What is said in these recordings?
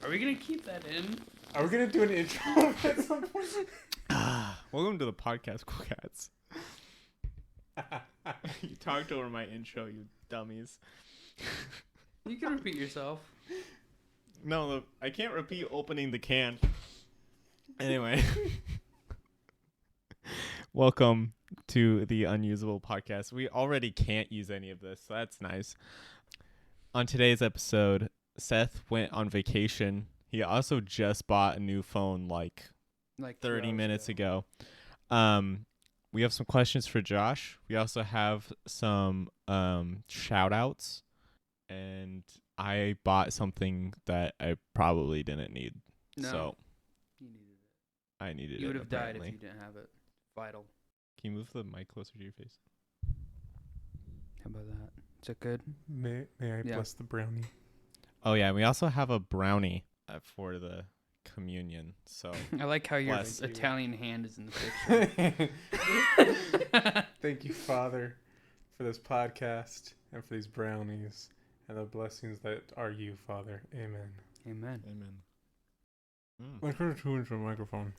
Are we gonna keep that in? Are we gonna do an intro at some point? Welcome to the podcast, Cool Cats. You talked over my intro, you dummies. You can repeat yourself. No, look, I can't repeat opening the can. Anyway. Welcome to the Unusable podcast. We already can't use any of this, so that's nice. On today's episode, Seth went on vacation. He also just bought a new phone like 30 minutes ago. We have some questions for Josh. We also have some shout outs. And I bought something that I probably didn't need. No. So You needed it. I needed it. You would have died apparently. if you didn't have it. Vital. Can you move the mic closer to your face? How about that? Is that good? May I bless the brownie? Oh, yeah. And we also have a brownie for the communion. So I like how your Bless you. Italian hand is in the picture. Thank you, Father, for this podcast and for these brownies and the blessings that are you, Father. Amen. Amen. Amen. Let's put two into the microphone.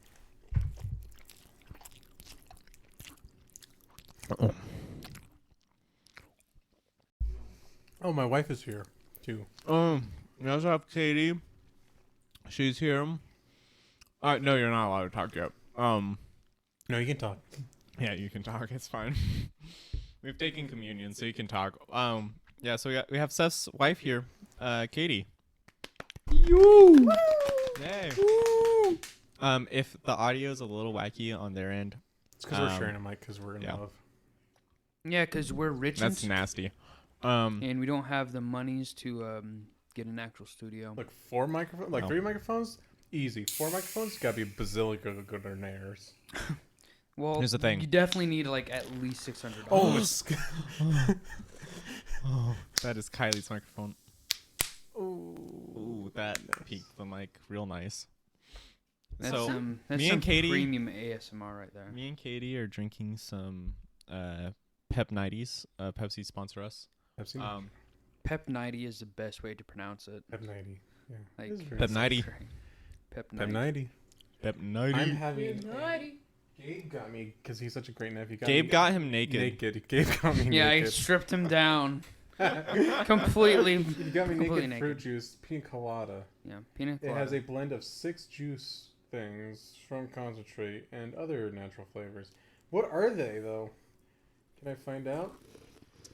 Oh, my wife is here too. We also have Katie. She's here. No, you're not allowed to talk yet. No, you can talk. Yeah, you can talk. It's fine. We've taken communion, so you can talk. Yeah, so we have Seth's wife here, Katie. You. Hey. If the audio is a little wacky on their end, It's because we're sharing a mic because we're in love. Yeah, because we're rich that's and, nasty. and we don't have the monies to get an actual studio. Like 4 microphones, like No. 3 microphones, easy. 4 microphones, gotta be bazillionaires. Well, Here's the thing. you definitely need like at least $600. Oh, it's Oh, that is Kylie's microphone. Ooh. Ooh, that peaked the mic real nice. that's so that's me some and Katie- premium ASMR right there. Me and Katie are drinking some Pep 90s. Pepsi sponsor us. Pepsi. Pep 90 is the best way to pronounce it. Pep 90. Yeah. Like It is very Pep nice. 90. Pep 90. Pep 90. Pep 90. I'm having. Gabe got me because he's such a great nephew. Gabe got him naked. naked. Gabe got me Yeah, I naked. stripped him down completely. He got me completely naked fruit juice, pina colada. Yeah, pina It colada. has a blend of 6 juice things, strong concentrate, and other natural flavors. What are they, though? Can I find out?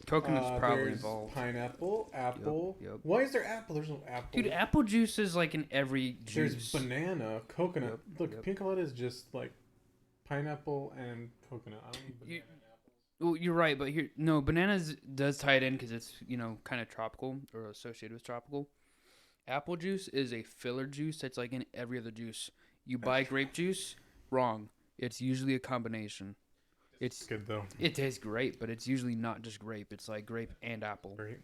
Coconut's probably there's involved. Pineapple, apple. Yep. Why is there apple? There's no apple. Dude, apple juice is like in every There's juice. banana, coconut. Yep, Look, yep. pina colada is just like pineapple and coconut. I don't need banana and apple. Well, you're right, but here, no, bananas does tie it in because it's, kind of tropical or associated with tropical. Apple juice is a filler juice that's like in every other juice. You buy grape juice, wrong. It's usually a combination. It's good though. It tastes great, but it's usually not just grape. It's like grape and apple. Great.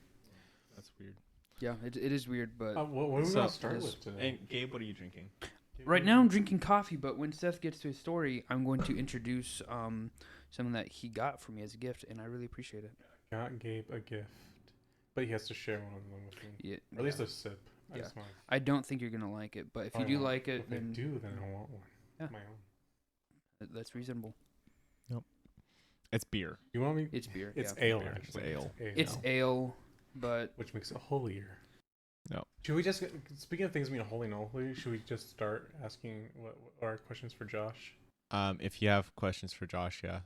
That's weird. Yeah, it is weird, but What are we So- gonna start Yes. with today? And Gabe, what are you drinking? right now I'm drinking coffee. But when Seth gets to his story, I'm going to introduce something that he got for me as a gift, and I really appreciate it. Got Gabe a gift, but he has to share one of them with me. Yeah, Or at least a sip. I Yeah. just want. I don't think you're gonna like it, but if you do like it, If I then do, then I want one. Yeah. My own. that's reasonable. It's beer. You want me? It's beer. It's yeah. ale. Beer. Actually. It's ale. It's ale, but Which makes it holier. No. Should we just, speaking of things being holy and unholy, should we just start asking what are questions for Josh? If you have questions for Josh, yeah.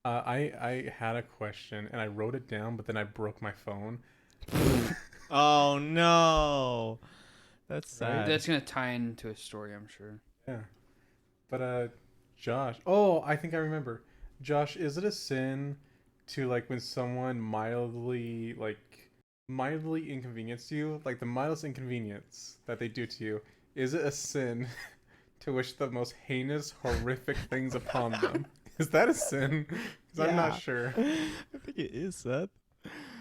I had a question and I wrote it down, but then I broke my phone. Oh no, that's sad. that's gonna tie into a story, I'm sure. Yeah. But Josh. Oh, I think I remember. Josh, is it a sin to like when someone mildly like mildly inconvenienced you, like the mildest inconvenience that they do to you, is it a sin to wish the most heinous, horrific things upon them? Is that a sin? Because I'm not sure. I think it is, Seth.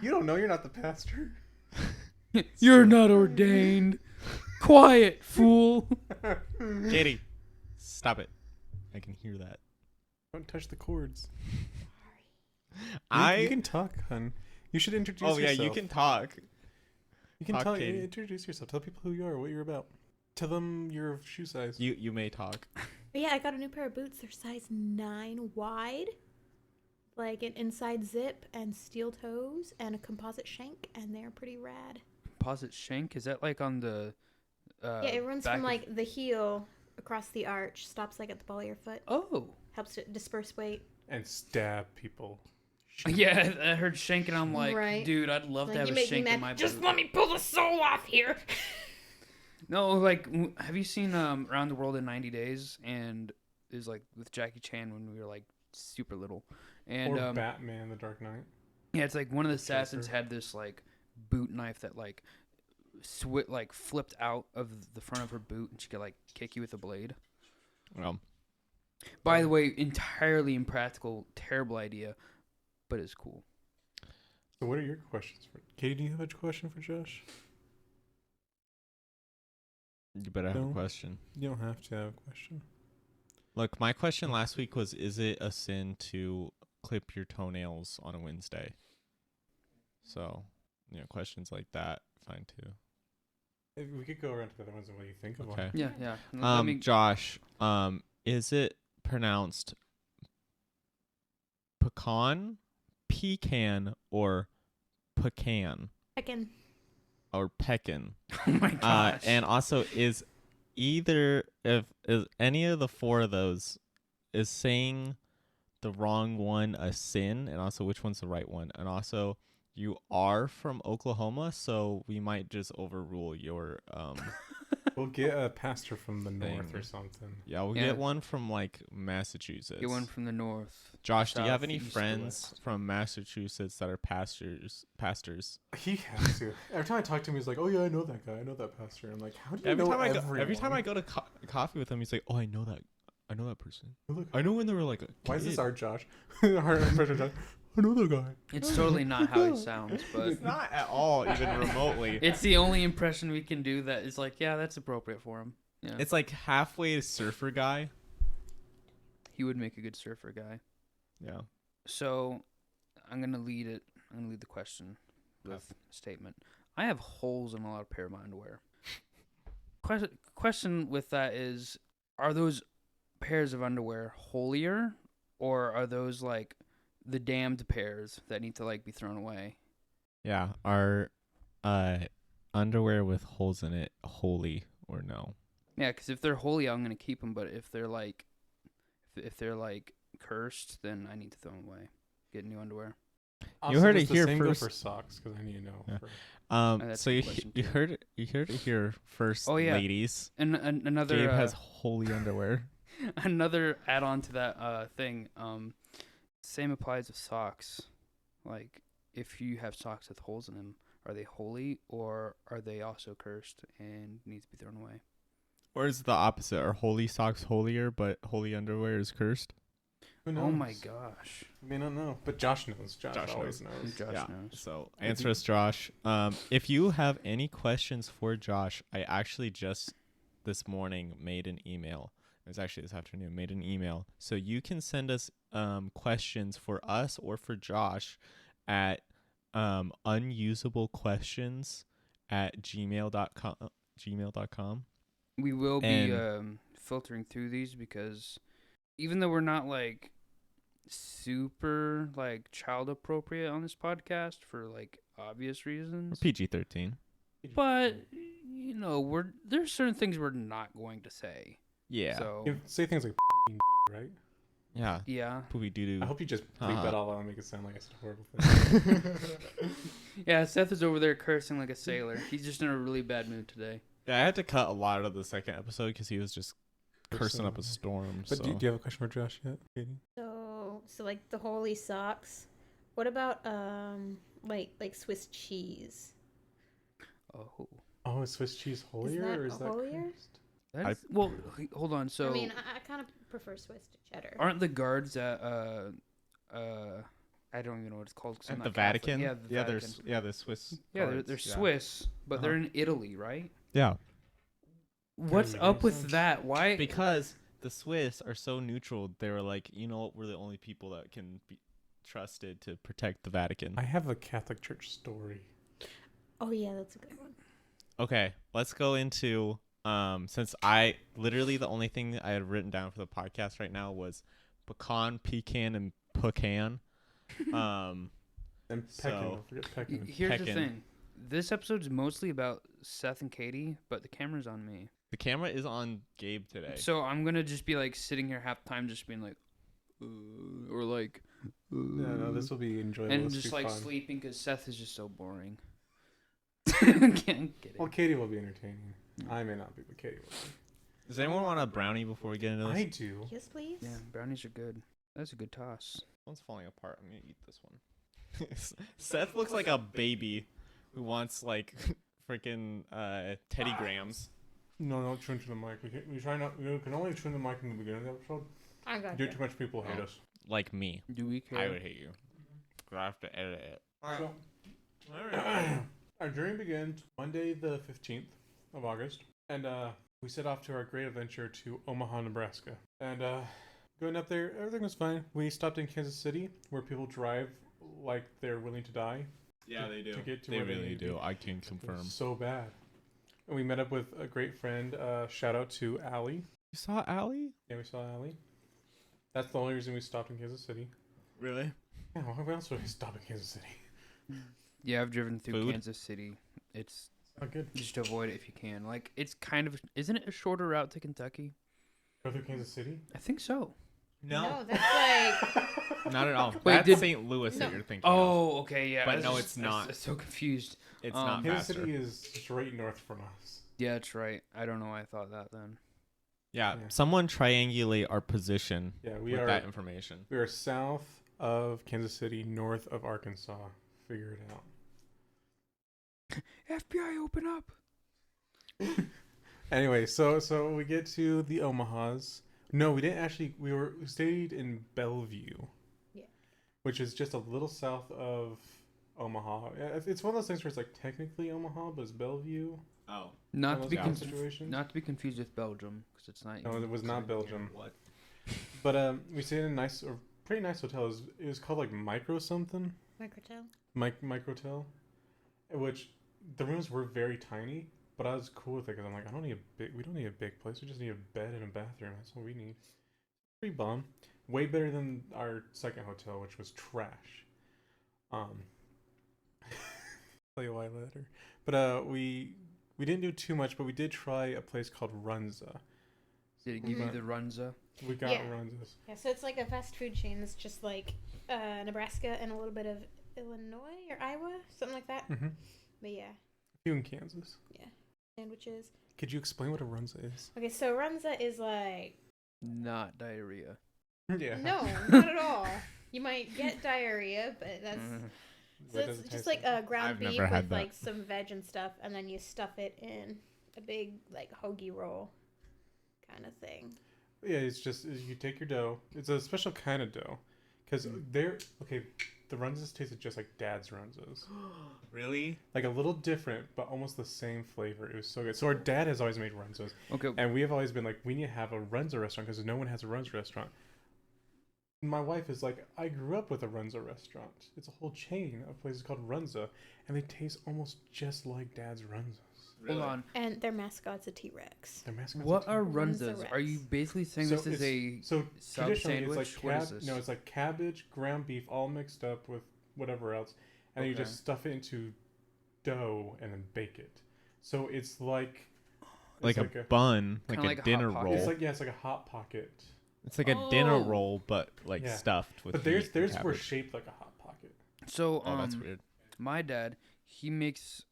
You don't know. You're not the pastor. You're not ordained. Quiet, fool. Katie, stop it. I can hear that. Don't touch the cords. I You can talk, hun. You should introduce Oh yeah, yourself. you can talk. You can talk, talk. Katie. Introduce yourself. Tell people who you are, what you're about. Tell them your shoe size. You may talk. But yeah, I got a new pair of boots. They're size 9 wide, like an inside zip and steel toes and a composite shank, and they're pretty rad. Composite shank? Is that like on the Yeah, it runs back from of- like the heel across the arch, stops like at the ball of your foot, Oh. helps to disperse weight. And stab people. Yeah, I heard shank and I'm like, Right. dude, I'd love to Like, have you a make me shank in mad. my Just boot. let me pull the sole off here. No, like, have you seen Around the World in 90 Days? And it was like with Jackie Chan when we were like super little. And Or Batman: The Dark Knight. yeah, it's like one of the assassins Joker. had this like boot knife that like flipped out of the front of her boot, and she could like kick you with a blade. Well, By the way, entirely impractical, terrible idea, but it's cool. So what are your questions for Katie? Do you have a question for Josh? you better have No. a question. You don't have to have a question. Look, my question last week was: is it a sin to clip your toenails on a Wednesday? So, questions like that, fine too. We could go around to the other ones and what do you think of Okay. them. Yeah, yeah. Let me- Josh, is it pronounced pecan, or pecan, Heckin'. or pecan? oh my gosh. And also, is any of the four of those is saying the wrong one a sin, and also which one's the right one, and also you are from Oklahoma, so we might just overrule your We'll get a pastor from the north Thing. or something. yeah, we'll Yeah. get one from like Massachusetts. Get one from the north. Josh, do you have south, any east, or friends west. from Massachusetts that are pastors? He has to. Every time I talk to him, he's like, "Oh yeah, I know that guy. I know that pastor." I'm like, "How do you Every know time everyone? every time I go to coffee with him, he's like, "Oh, I know that person. Oh, look, I know when they were like a why is this kid." our Josh? Our impression Josh. I know that guy. It's totally not how he sounds, but It's not at all even remotely. it's the only impression we can do that is like, yeah, that's appropriate for him. Yeah. It's like halfway surfer guy. He would make a good surfer guy. Yeah. So, I'm gonna lead it. I'm gonna lead the question with a statement. I have holes in a lot of pair of my underwear. Question with that is, are those pairs of underwear holier, or are those like the damned pairs that need to like be thrown away? Yeah. Are underwear with holes in it holy or no? Yeah, because if they're holy, I'm gonna keep them. But if they're like, if they're like cursed, then I need to throw them away. Get new underwear. Also, heard does it the here same go first. for socks because I need to know. Yeah. For, that's So a you good question, you too. heard it here first, Oh, yeah. ladies. And another Gabe has holy underwear. another add-on to that thing. Same applies with socks. Like, if you have socks with holes in them, are they holy or are they also cursed and need to be thrown away? Or is it the opposite? Are holy socks holier, but holy underwear is cursed? who knows? Oh my gosh. I may not know, but Josh knows. Josh always knows. Josh Yeah. knows. So answer us, Josh. If you have any questions for Josh, I actually just this morning made an email. It was actually this afternoon. Made an email, so you can send us questions for us or for Josh at unusablequestions@gmail.com. We will be And- filtering through these because even though we're not like super like child appropriate on this podcast for like obvious reasons, PG-13. but you know there's certain things we're not going to say. Yeah. So You say things like right? Yeah. yeah, Poopy doo I doo. hope you just bleep Uh-huh. that all out and make it sound like I said horrible things. yeah. Seth is over there cursing like a sailor. He's just in a really bad mood today. Yeah, I had to cut a lot of the second episode because he was just cursing up a storm. But So. do you have a question for Josh yet, Katie? So like the holy socks. What about like Swiss cheese. Oh, Oh, is Swiss cheese holier that or is that holier? crust? that's well. Hold on. So I mean, I kind of prefer Swiss to cheddar. aren't the guards at I don't even know what it's called. 'Cause I'm At the not Catholic. Vatican? Yeah, the Vatican. The Swiss. Yeah, guards, they're Swiss, but they're Uh-huh. in Italy, right? Yeah. What's Kinda up makes with sense. that? Why? Because the Swiss are so neutral, they were like, you know what? We're the only people that can be trusted to protect the Vatican. I have a Catholic Church story. Oh yeah, that's a good one. Okay, let's go into since I literally the only thing I had written down for the podcast right now was pecan, and pecan. And Peckin, So- don't forget Peckin. Here's the Peckin. thing. This episode's mostly about Seth and Katie, but the camera's on me. The camera is on Gabe today. So I'm gonna just be like sitting here half the time, just being like, or like, No, this will be enjoyable. and This will just be like fun. sleeping because Seth is just so boring. Can't get it. Well, Katie will be entertaining. I may not be, but Katie will be. Does anyone want a brownie before we get into this? I do. Yes, please. Yeah, brownies are good. That's a good toss. One's falling apart. I'm gonna eat this one. Seth looks like a baby who wants like freaking Teddy Grahams. No, tune to the mic. We try not. We can only tune the mic in the beginning of the episode. I got Due you. too much people hate us. Like me. Do we care? I would hate you. I have to edit it. So, our journey begins Monday, the 15th of August, and we set off to our great adventure to Omaha, Nebraska. And going up there, everything was fine. We stopped in Kansas City, where people drive like they're willing to die. Yeah, they do. To get to They where they really need to do. be. I can It confirm. was so bad. And we met up with a great friend. Shout out to Allie. You saw Allie? Yeah, we saw Allie. That's the only reason we stopped in Kansas City. Really? Yeah, why else would we stop in Kansas City? Yeah, I've driven through Food? Kansas City. It's Not good. just to avoid it if you can. Like, it's kind of, isn't it a shorter route to Kentucky? Go through Kansas City? I think so. No, that's like Not at all. Wait, That's did- St. Louis No. that you're thinking of. Oh, okay, yeah. But I was no, just- it's not. I was so confused. It's Um, not Kansas faster. City is straight north from us. Yeah, that's right. I don't know why I thought that then. Yeah, Yeah. someone triangulate our position Yeah, we with are that information. we are south of Kansas City, north of Arkansas. Figure it out. FBI, open up. Anyway, so we get to the Omahas. No, we didn't actually. We stayed in Bellevue. Yeah. Which is just a little south of Omaha. It's one of those things where it's like technically Omaha, but it's Bellevue. Oh. Not One to of be those Yeah. situations. not to be confused with Belgium, because it's not. No, it was not Belgium. What? But we stayed in a nice, or pretty nice hotel. It was called like Micro something. Microtel. Microtel, which the rooms were very tiny, but I was cool with it because I'm like, we don't need a big place. We just need a bed and a bathroom. That's all we need. Pretty bomb. Way better than our second hotel, which was trash. Tell you why later. But we didn't do too much, but we did try a place called Runza. Did it give you Mhm. the Runza? We got Yeah. Runzas. Yeah, so it's like a fast food chain that's just like Nebraska and a little bit of Illinois or Iowa, something like that. Mm-hmm. But yeah, A few in Kansas. sandwiches. Could you explain what a Runza is? Okay, so Runza is like Not diarrhea. Yeah. no, not at all. You might get diarrhea, but that's Mhm. so What does it's it just taste like a ground I've beef never had with that. like some veg and stuff, and then you stuff it in a big like hoagie roll kind of thing. Yeah, it's just you take your dough. It's a special kind of dough, because the Runzas tasted just like Dad's Runzas, Really? like a little different, but almost the same flavor. It was so good. So our dad has always made Runzas, Okay. and we have always been like, we need to have a Runza restaurant because no one has a Runza restaurant. My wife is like, I grew up with a Runza restaurant. It's a whole chain of places called Runza, and they taste almost just like Dad's Runzas. Hold on. And their mascot's a T-Rex. Their mascots What are are Runza Runzas? Are you Rex. basically saying So this is a so sub traditionally sandwich? it's like What is this? no, it's like cabbage, ground beef, all mixed up with whatever else, and then you Okay. just stuff it into dough and then bake it. So it's like Like it's a bun, like Kinda a like a Hot dinner Pocket. roll. it's like a hot pocket. It's like a dinner Oh. roll, but like Yeah. stuffed with. But meat and theirs were cabbage. shaped like a hot pocket. So Oh, that's weird. my dad, he makes,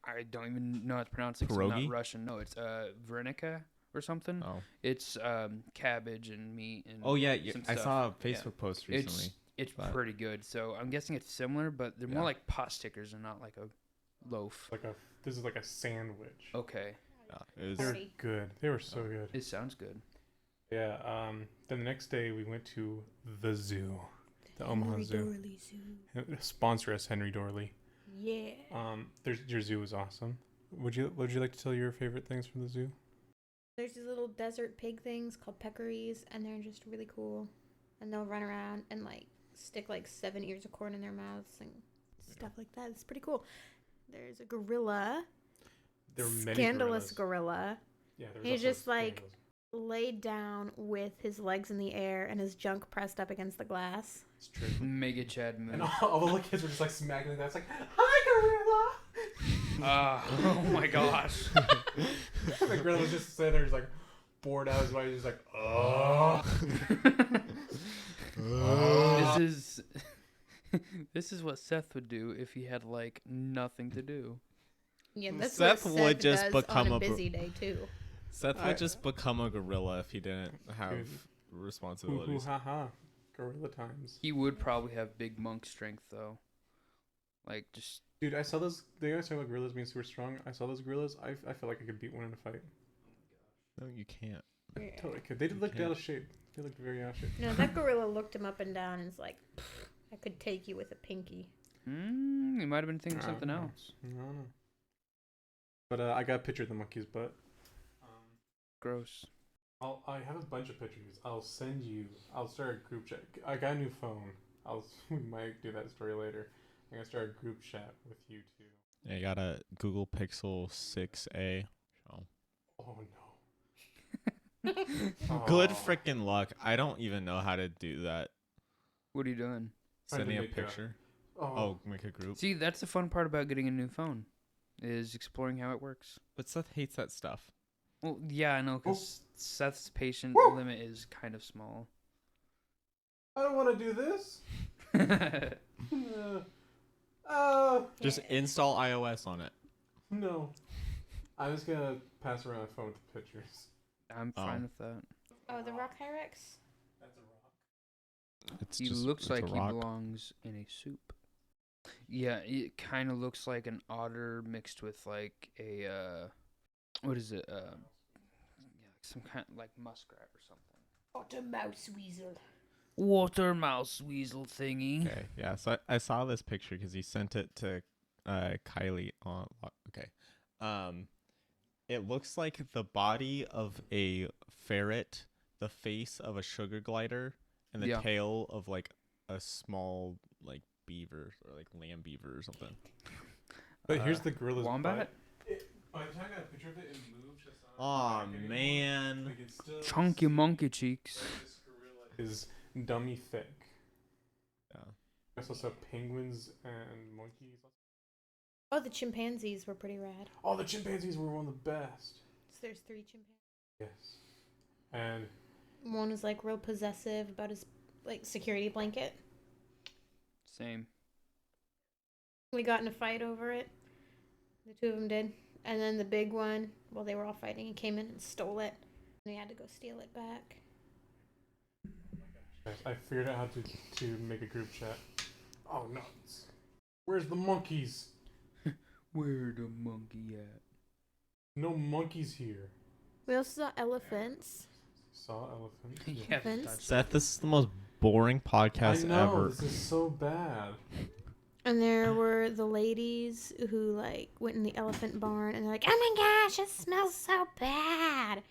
I don't even know how to pronounce it 'cause I'm Pierogi? not Russian. No, it's Veronica or something. Oh. It's cabbage and meat and Oh yeah, some I stuff. saw a Yeah. Facebook post It's recently. It's But- pretty good. So I'm guessing it's similar, but they're more Yeah. like pot stickers and not like a loaf. This is like a sandwich. Okay, It was, They're Party. good. They were so good. it sounds good. Yeah. Then the next day we went to the zoo, the Omaha Henry Zoo. Dorley Zoo. Sponsor us, Henry Dorley. Yeah. Your zoo is awesome. Would you like to tell your favorite things from the zoo? There's these little desert pig things called peccaries, and they're just really cool. And they'll run around and like stick like 7 ears of corn in their mouths and stuff like that. It's pretty cool. There's a gorilla, There are many scandalous gorillas. gorilla, Yeah, there's He's also just, like, scandals. laid down with his legs in the air and his junk pressed up against the glass. It's true. Mega Chad move. And all the little kids were just like smacking that. It's like, hi, gorilla. Oh my gosh. The gorilla was just sitting there, just like bored out. His wife was just like, oh. This is what Seth would do if he had like nothing to do. Yeah, that's Seth what would Seth just does become on a a bro- busy day too. Seth would just become a gorilla if he didn't have Dude. Hoo hoo responsibilities. ha ha. Gorilla times. He would probably have big monk strength though. Like just Dude, I saw those. They always talk about gorillas being super strong. I saw those gorillas. I felt like I could beat one in a fight. No, you can't. I totally could. They looked can't. out of shape. They looked very out of shape. No, that gorilla looked him up and down and was like, I could take you with a pinky. he might have been thinking something know. else. No. But I got a picture of the monkey's butt. Gross. I have a bunch of pictures. I'll send you. I'll start a group chat. I got a new phone. We might do that story later. I'm gonna start a group chat with you two. Yeah, you got a Google Pixel 6a. Oh. Oh no. Good Aw. freaking luck. I don't even know how to do that. What are you doing? Trying to Sending a make a- picture. Oh. Oh, make a group. See, that's the fun part about getting a new phone, is exploring how it works. But Seth hates that stuff. Well, yeah, I know, because Seth's patient Woo! limit is kind of small. I don't want to do this. Just install iOS on it. No. I'm just gonna pass around my phone with the pictures. I'm Oh. fine with that. Oh, the rock Hyrex? That's a rock. It's He just, looks it's like a he rock. belongs in a soup. Yeah, it kind of looks like an otter mixed with like a what is it? Yeah, some kind like muskrat or something. Otter mouse weasel. Water mouse weasel thingy. Okay, yeah. So I saw this picture because he sent it to Kylie on. Okay, it looks like the body of a ferret, the face of a sugar glider, and the Yeah. tail of like a small like beaver or like lamb beaver or something. But here's the gorilla's Wombat? butt. By the time I got a picture of it, it moved just on. Aw, man. Like it's still Chunky monkey cheeks. This gorilla is dummy thick. Yeah. I also saw penguins and monkeys. Oh, the chimpanzees were pretty rad. Oh, the chimpanzees were one of the best. So there's 3 chimpanzees. Yes. And One was like real possessive about his like security blanket. Same. We got in a fight over it. The 2 of them did. And then the big one, while they were all fighting, he came in and stole it. And we had to go steal it back. guys, I figured out how to make a group chat. Oh no. Where's the monkeys? Where the monkey at? No monkeys here. We also saw elephants. Saw elephant. Yeah, Vince? that's Seth, this is the most boring podcast I know, ever. this is so bad. And there were the ladies who like went in the elephant barn and they're like, "Oh my gosh, it smells so bad." It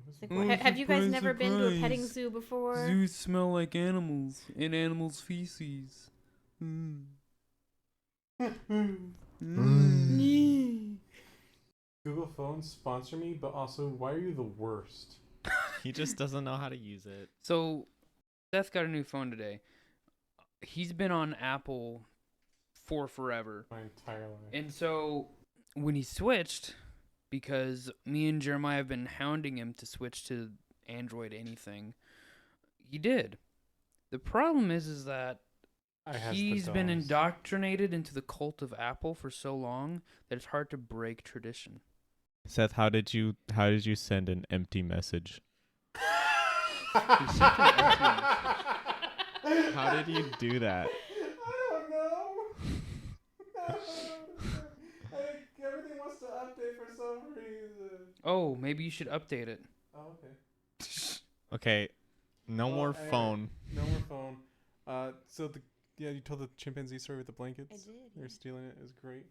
was Like, Oh, have you guys surprise, never been to a petting surprise. zoo before? Zoos smell like animals and animals' feces. Mm. Google phones sponsor me, but also, why are you the worst? He just doesn't know how to use it. So, Seth got a new phone today. He's been on Apple for forever. My entire life. And so, when he switched, because me and Jeremiah have been hounding him to switch to Android anything, he did. The problem is that I has he's the been DOS. indoctrinated into the cult of Apple for so long that it's hard to break tradition. Seth, how did you send an empty message? He sent an empty How did you do that? I don't know. I think everything wants to update for some reason. Oh, maybe you should update it. Oh, okay. Okay, no Well, more anyway, phone. No more phone. So you told the chimpanzee story with the blankets. I did. They're stealing it. It was great.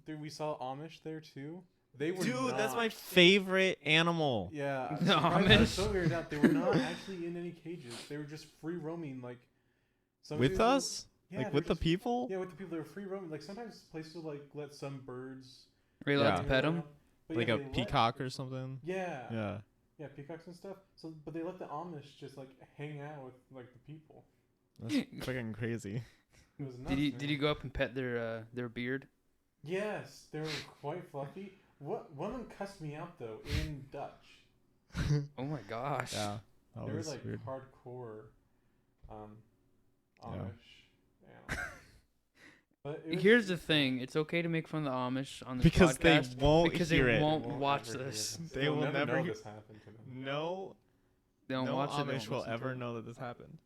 Dude, we saw Amish there too. They were Dude, that's not- my favorite animal. Yeah. The surprised- I was Amish? so weirded out. They were not actually in any cages. They were just free roaming, like. some With dudes will- us? Yeah, Like they're with the just- people? Yeah, with the people. They were free roaming. Like sometimes places will like let some birds. Are you allowed Yeah. to pet them? But Like yeah, a they let- peacock or something? Yeah. Yeah. Yeah, peacocks and stuff. So, but they let the Amish just like hang out with like the people. That's fucking crazy. It was nuts, Did you go up and pet their beard? Yes, they were quite fluffy. One of them cussed me out though in Dutch. Oh my gosh. Yeah. That They were was like weird. hardcore Amish. Yeah. Yeah. But it was- Here's the thing: it's okay to make fun of the Amish on this Because they podcast won't because hear they it. won't won't watch ever hear this. this. They They'll will never know hear- this happened to them, No, They don't no watch it. they Amish don't will listen to ever it. know that this happened.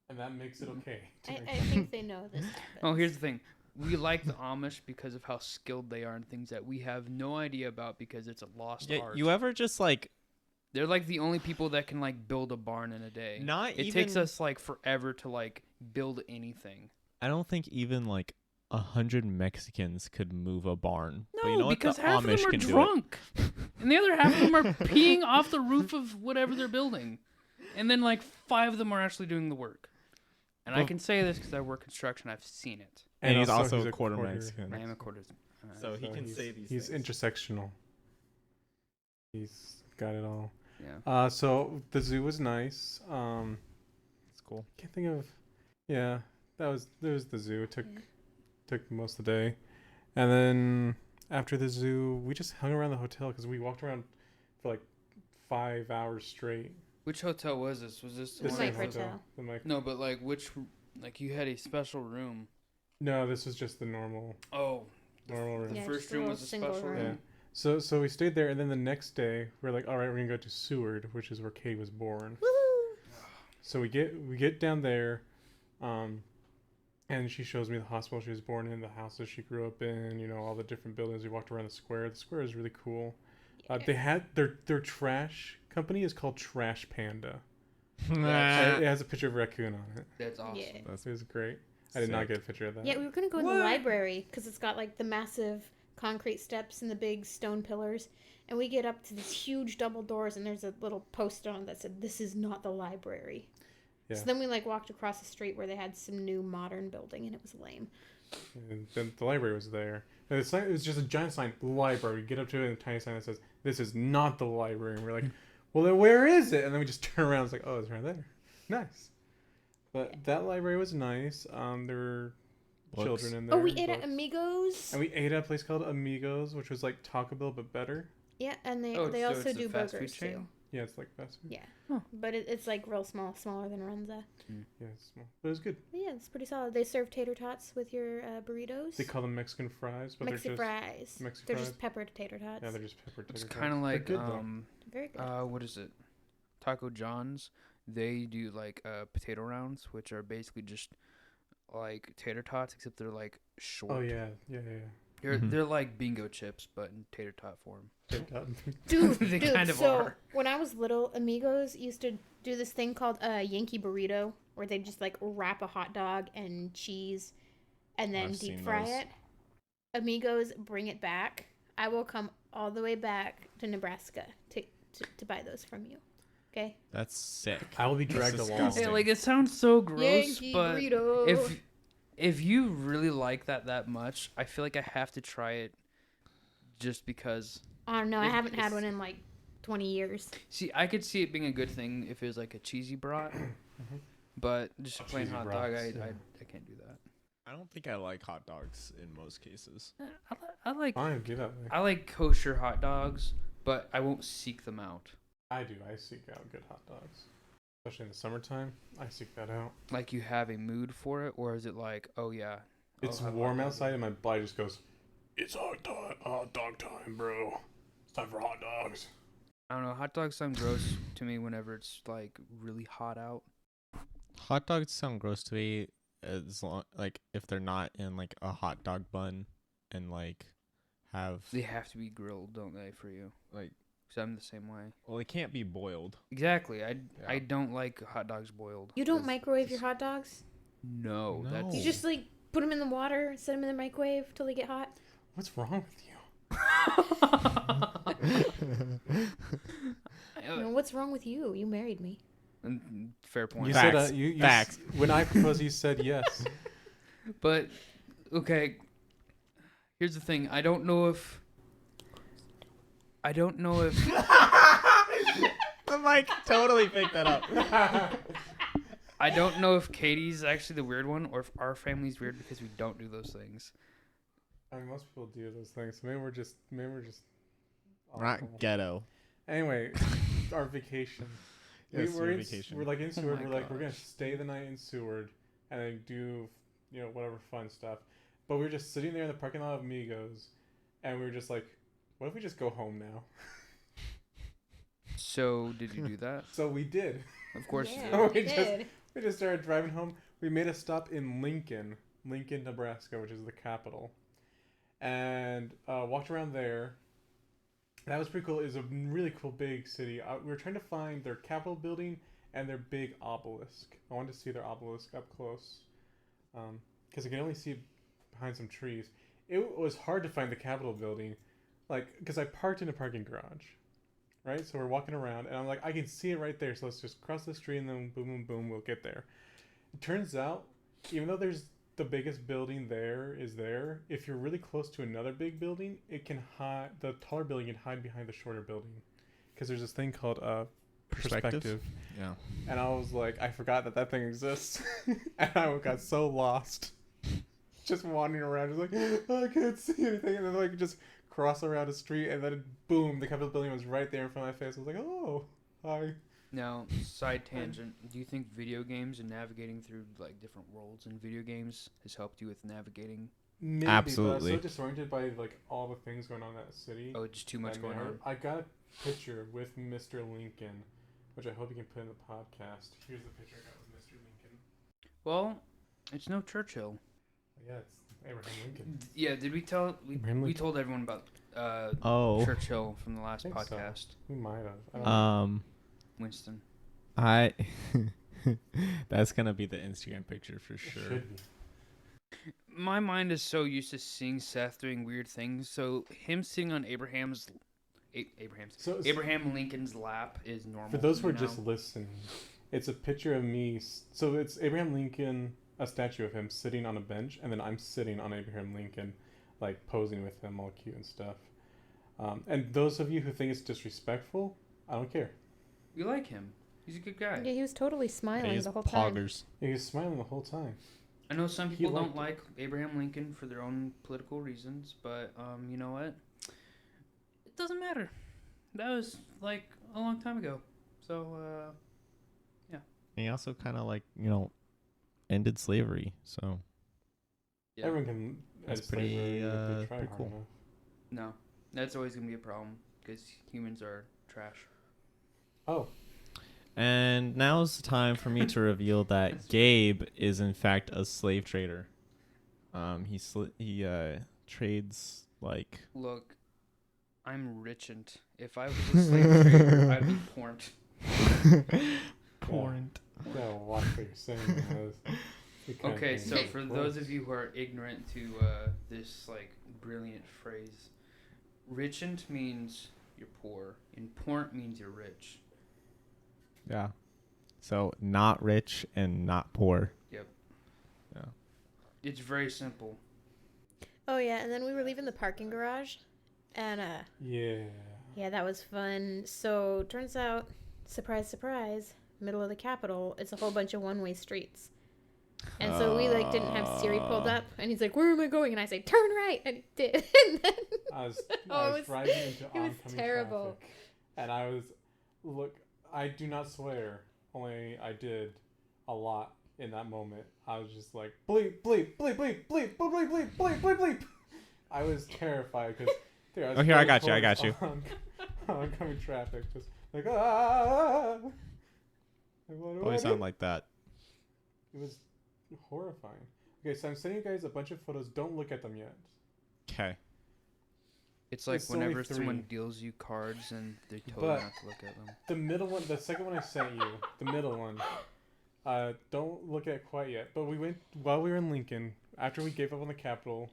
and that makes it okay. to I make- think they know this happens. Oh, here's the thing: we like the Amish because of how skilled they are in things that we have no idea about because it's a lost Yeah, art. you ever just like They're like the only people that can like build a barn in a day. not It even takes us like forever to like build anything. I don't think even like 100 Mexicans could move a barn. No, but you know what? because The half Amish of them are can do it. drunk, and the other half of them are peeing off the roof of whatever they're building, and then like 5 of them are actually doing the work. And I Well- can say this because I work construction. I've seen it. And he's also he's a quarter Mexican. I am a quarter. So he can he's, say these He's things. intersectional. He's got it all. Yeah. So the zoo was nice. It's cool. Can't think of. Yeah, there was the zoo. It took most of the day, and then after the zoo, we just hung around the hotel because we walked around for like 5 hours straight. Which hotel was this? Was this The one Mike of Hotel. The Mike. No, but like which? Like you had a special room. No, this was just the normal Oh, room. the Yeah, first just a room little was a single special room. room. Yeah. So we stayed there, and then the next day we're like, all right, we're gonna go to Seward, which is where Katie was born. Woo! So we get down there, and she shows me the hospital she was born in, the houses she grew up in, you know, all the different buildings. We walked around the square. The square is really cool. They had their trash company is called Trash Panda. Nah. It has a picture of a raccoon on it. That's awesome. Yeah. It was great. I did not Sick. get a picture of that. Yeah, we were gonna go in What? the library because it's got like the massive concrete steps and the big stone pillars, and we get up to these huge double doors, and there's a little post on that said, "This is not the library." Yeah. So then we like walked across the street where they had some new modern building, and it was lame. And then the library was there. And the sign, it was just a giant sign, library. We get up to it, and a tiny sign that says, "This is not the library." And we're like, "Well, then where is it?" And then we just turn around. It's like, "Oh, it's right there." Nice. But that library was nice. There were Books. children in there. Oh, we ate at books. Amigos. And we ate at a place called Amigos, which was like Taco Bell but better. Yeah, and they Oh, they so also it's a do fast food burgers chain? too. Yeah, it's like fast food. Yeah, Huh. but it's like real small, smaller than Runza. Yeah, it's small, but it was good. But yeah, it's pretty solid. They serve tater tots with your burritos. They call them Mexican fries, but Mexi they're just fries. Mexi They're fries. just peppered tater tots. Yeah, they're just pepper. It's tater kind of tots. like They're good, though. Very good. what is it? Taco John's. They do like potato rounds, which are basically just like tater tots, except they're like short. Oh yeah, yeah. They're like bingo chips, but in tater tot form. Tater tot. Dude, They kind of so are. when I was little, Amigos used to do this thing called a Yankee burrito, where they just like wrap a hot dog and cheese, and then I've deep seen fry those. it. Amigos, bring it back. I will come all the way back to Nebraska to buy those from you. Okay. That's sick. I will be That's dragged along. disgusting. Yeah, like it sounds so gross, Yankee but burrito. if you really like that much, I feel like I have to try it, just because. I don't know. I It- haven't had it's- one in like 20 years. See, I could see it being a good thing if it was like a cheesy brat, but just a plain Cheesy hot dog, brats, yeah. I can't do that. I don't think I like hot dogs in most cases. I like Fine, give that way. I like kosher hot dogs, but I won't seek them out. I do. I seek out good hot dogs, especially in the summertime. I seek that out. Like you have a mood for it, or is it like, oh yeah, It's I'll have warm hot dogs. outside, and my body just goes, "It's hot dog time, bro. It's time for hot dogs." I don't know. Hot dogs sound gross to me whenever it's like really hot out. Hot dogs sound gross to me as long like if they're not in like a hot dog bun and like have They have to be grilled, don't they, for you? like Because I'm the same way. well, they can't be boiled. Exactly. I don't like hot dogs boiled. You don't 'cause microwave it's your hot dogs? No, No. that's You just like put them in the water, set them in the microwave till they get hot. What's wrong with you? No, what's wrong with you? You married me. Fair point. You Facts. said you Facts. when I proposed, you said yes. But okay, here's the thing. I don't know if The mic totally picked that up. I don't know if Katie's actually the weird one or if our family's weird because we don't do those things. I mean, most people do those things. Maybe we're just. We're awful. not ghetto. Anyway, our vacation. Yes, we're your in, vacation. We're like in Seward. my We're like we're gonna gosh. stay the night in Seward and then do whatever fun stuff. But we were just sitting there in the parking lot of Migos, and we were just like, what if we just go home now? So did you do that? So we did. Of course you Yeah, did. we we just- did. We just started driving home. We made a stop in Lincoln, Nebraska, which is the capital, and walked around there. That was pretty cool. It was a really cool big city. We were trying to find their Capitol building and their big obelisk. I wanted to see their obelisk up close, because I could only see it behind some trees. It was hard to find the Capitol building, because I parked in a parking garage, right? So we're walking around, and I'm like, I can see it right there. So let's just cross the street, and then boom, boom, boom, we'll get there. It turns out, even though there's the biggest building there, if you're really close to another big building, it can hide. The taller building can hide behind the shorter building, because there's this thing called perspective. Yeah. And I was like, I forgot that thing exists, and I got so lost, just wandering around, just like, oh, I can't see anything, and then like just cross around a street, and then boom, the Capitol building was right there in front of my face. I was like, oh, hi. Now, side tangent. Do you think video games and navigating through like different worlds in video games has helped you with navigating? Maybe, Absolutely. But I was so disoriented by like all the things going on in that city. Oh, just too much I going on. I got a picture with Mr. Lincoln, which I hope you can put in the podcast. Here's the picture I got with Mr. Lincoln. Well, it's no Churchill. Yeah, it's Abraham Lincoln. Yeah, did we tell? Abraham We Lincoln. told everyone about Oh. Churchill from the last think so. podcast. We might have. I don't know. Winston. I that's gonna be the Instagram picture for It sure. should be. My mind is so used to seeing Seth doing weird things, so him sitting on Abraham Lincoln's lap is normal. For those who are now. just listening, it's a picture of me. So it's Abraham Lincoln, a statue of him sitting on a bench, and then I'm sitting on Abraham Lincoln, like posing with him, all cute and stuff. And those of you who think it's disrespectful, I don't care. You like him. He's a good guy. Yeah, he was totally smiling He's the whole time. poggers. He was smiling the whole time. I know some He people don't liked like Abraham Lincoln for their own political reasons, but you know what? It doesn't matter. That was like a long time ago. So And he also kind of like ended slavery. So yeah. Everyone can. That's end slavery pretty, if they try pretty hard cool. enough. No, that's always gonna be a problem because humans are trash. Oh, and now's the time for me to reveal that Gabe is in fact a slave trader. He trades like Look, I'm richant. If I was a slave trader, I'd be porned. porn. yeah. Watch what you're saying. Because it kinda Okay, thing so makes for it those worse. of you who are ignorant to this like brilliant phrase, richant means you're poor, and porn means you're rich. Yeah. So not rich and not poor. Yep. Yeah. It's very simple. Oh yeah, and then we were leaving the parking garage, and Yeah. that was fun. So turns out, surprise, surprise, middle of the Capitol, it's a whole bunch of one-way streets. And so we like didn't have Siri pulled up, and he's like, "Where am I going?" And I say, "Turn right," and he did. And then I was Oh, it was- driving into it was oncoming terrible. traffic, and I do not swear, only I did a lot in that moment. I was just like, bleep, bleep, bleep, bleep, bleep, bleep, bleep, bleep, bleep, bleep, bleep. I was terrified because Oh, here, I got you. Oncoming traffic, just like, ah. Like, what do I Always do? sound like that. It was horrifying. Okay, so I'm sending you guys a bunch of photos. Don't look at them yet. Okay. It's like It's only whenever someone 3. deals you cards and they totally But- not to look at them. The middle one, the second one I sent you, the middle one. Don't look at it quite yet. But we went while we were in Lincoln. After we gave up on the Capitol,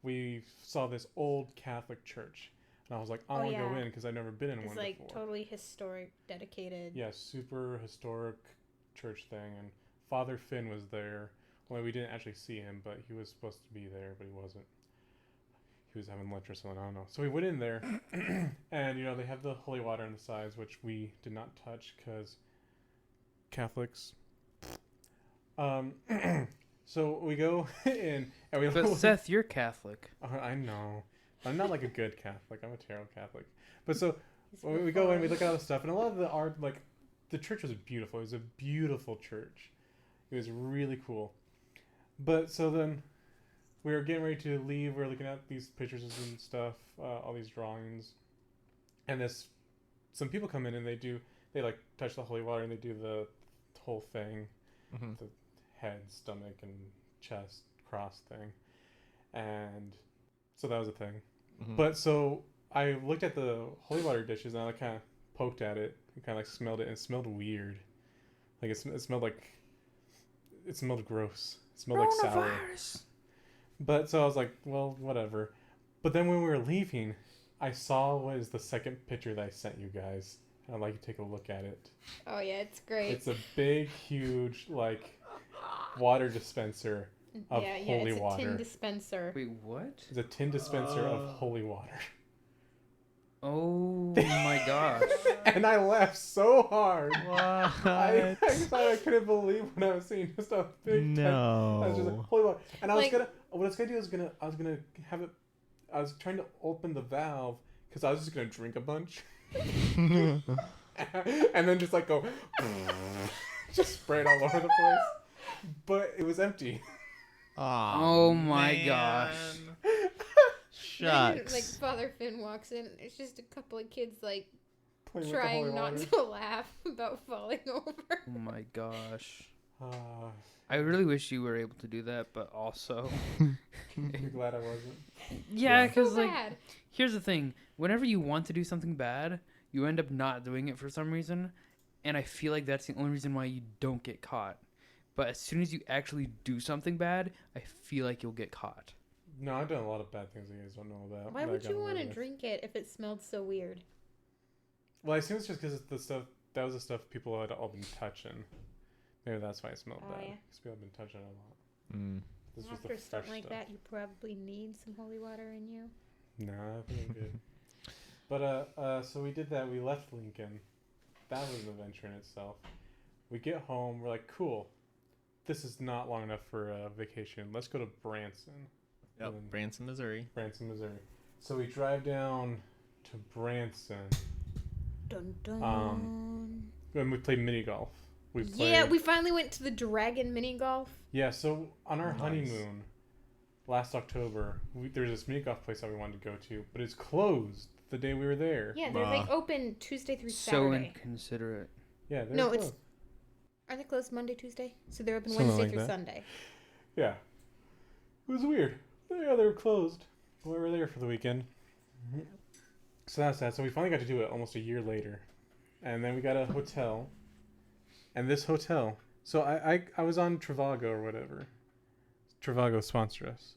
we saw this old Catholic church, and I was like, I Oh, want to go yeah. in because I've never been in It's one like before. totally historic, dedicated. Yeah, super historic church thing, and Father Finn was there. Well, we didn't actually see him, but he was supposed to be there, but he wasn't. He was having lunch or something, I don't know. So we went in there, and, they have the holy water on the sides, which we did not touch because Catholics. So we go in, and we But look. Seth, you're Catholic. I know. I'm not like a good Catholic. I'm a terrible Catholic. But so It's when we go in, we reformed. look at all the stuff, and a lot of the art, like, the church was beautiful. It was a beautiful church. It was really cool. But so then we were getting ready to leave. We were looking at these pictures and stuff, all these drawings, and some people come in and they like touch the holy water and they do the whole thing, Mm-hmm. the head, stomach, and chest cross thing, and so that was a thing. Mm-hmm. But so I looked at the holy water dishes and I kind of poked at it and kind of like smelled it, and it smelled weird. Like it smelled gross. It smelled like sour. But so I was like, well, whatever. But then when we were leaving, I saw what is the second picture that I sent you guys. And I'd like you to take a look at it. Oh yeah, it's great. It's a big, huge, like, water dispenser of holy it's a water. tin dispenser. Wait, what? It's a tin dispenser of holy water. Oh my gosh. And I laughed so hard. What? I thought I couldn't believe what I was seeing. Just a big tent. I was just like, No. holy water. And Like- what I was gonna do is I was gonna have it. I was trying to open the valve because I was just gonna drink a bunch, and then just like go, just spray it all over the place. But it was empty. Oh my gosh. Then, Shucks. like Father Finn walks in. It's just a couple of kids like Playing with the trying holy not water. to laugh about falling over. Oh my gosh. Ah, I really wish you were able to do that, but also, I'm glad I wasn't. yeah, Yeah. because So like, bad. here's the thing: whenever you want to do something bad, you end up not doing it for some reason, and I feel like that's the only reason why you don't get caught. But as soon as you actually do something bad, I feel like you'll get caught. No, I've done a lot of bad things you guys don't know about. Why that I would got you away want to with. drink it if it smelled so weird? Well, I assume it's just because that was the stuff people had all been touching. Maybe that's why it smelled Oh, bad. yeah. Because people have been touching it a lot. Mm. This was After the fresh something like stuff. that, you probably need some holy water in you. Nah, I think I'm good. But so we did that. We left Lincoln. That was an adventure in itself. We get home. We're like, cool. This is not long enough for a vacation. Let's go to Branson. Yep. And Branson, Missouri. Branson, Missouri. So we drive down to Branson. Dun dun. And we played mini golf. We played. Yeah, we finally went to the Dragon mini golf. Yeah, so on our Nice. honeymoon last October, there was this mini golf place that we wanted to go to, but it's closed the day we were there. Yeah, they're like open Tuesday through So Saturday. inconsiderate. Yeah, they're No, closed. Are they closed Monday, Tuesday? So they're open Something Wednesday like through that. Sunday. Yeah. It was weird. Yeah, they were closed. We were there for the weekend. So that's that. So we finally got to do it almost a year later. And then we got a hotel. And this hotel. So I was on Trivago or whatever. Trivago sponsored us.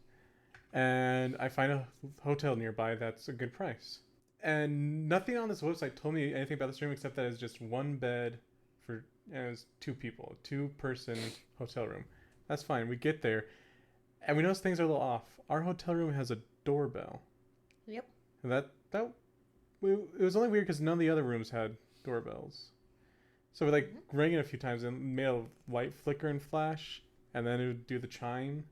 And I find a hotel nearby that's a good price. And nothing on this website told me anything about this room except that it's just one bed and it's 2 people, 2-person hotel room. That's fine. We get there, and we notice things are a little off. Our hotel room has a doorbell. Yep. And it was only weird because none of the other rooms had doorbells. So we rang it a few times and made a light flicker and flash, and then it would do the chime.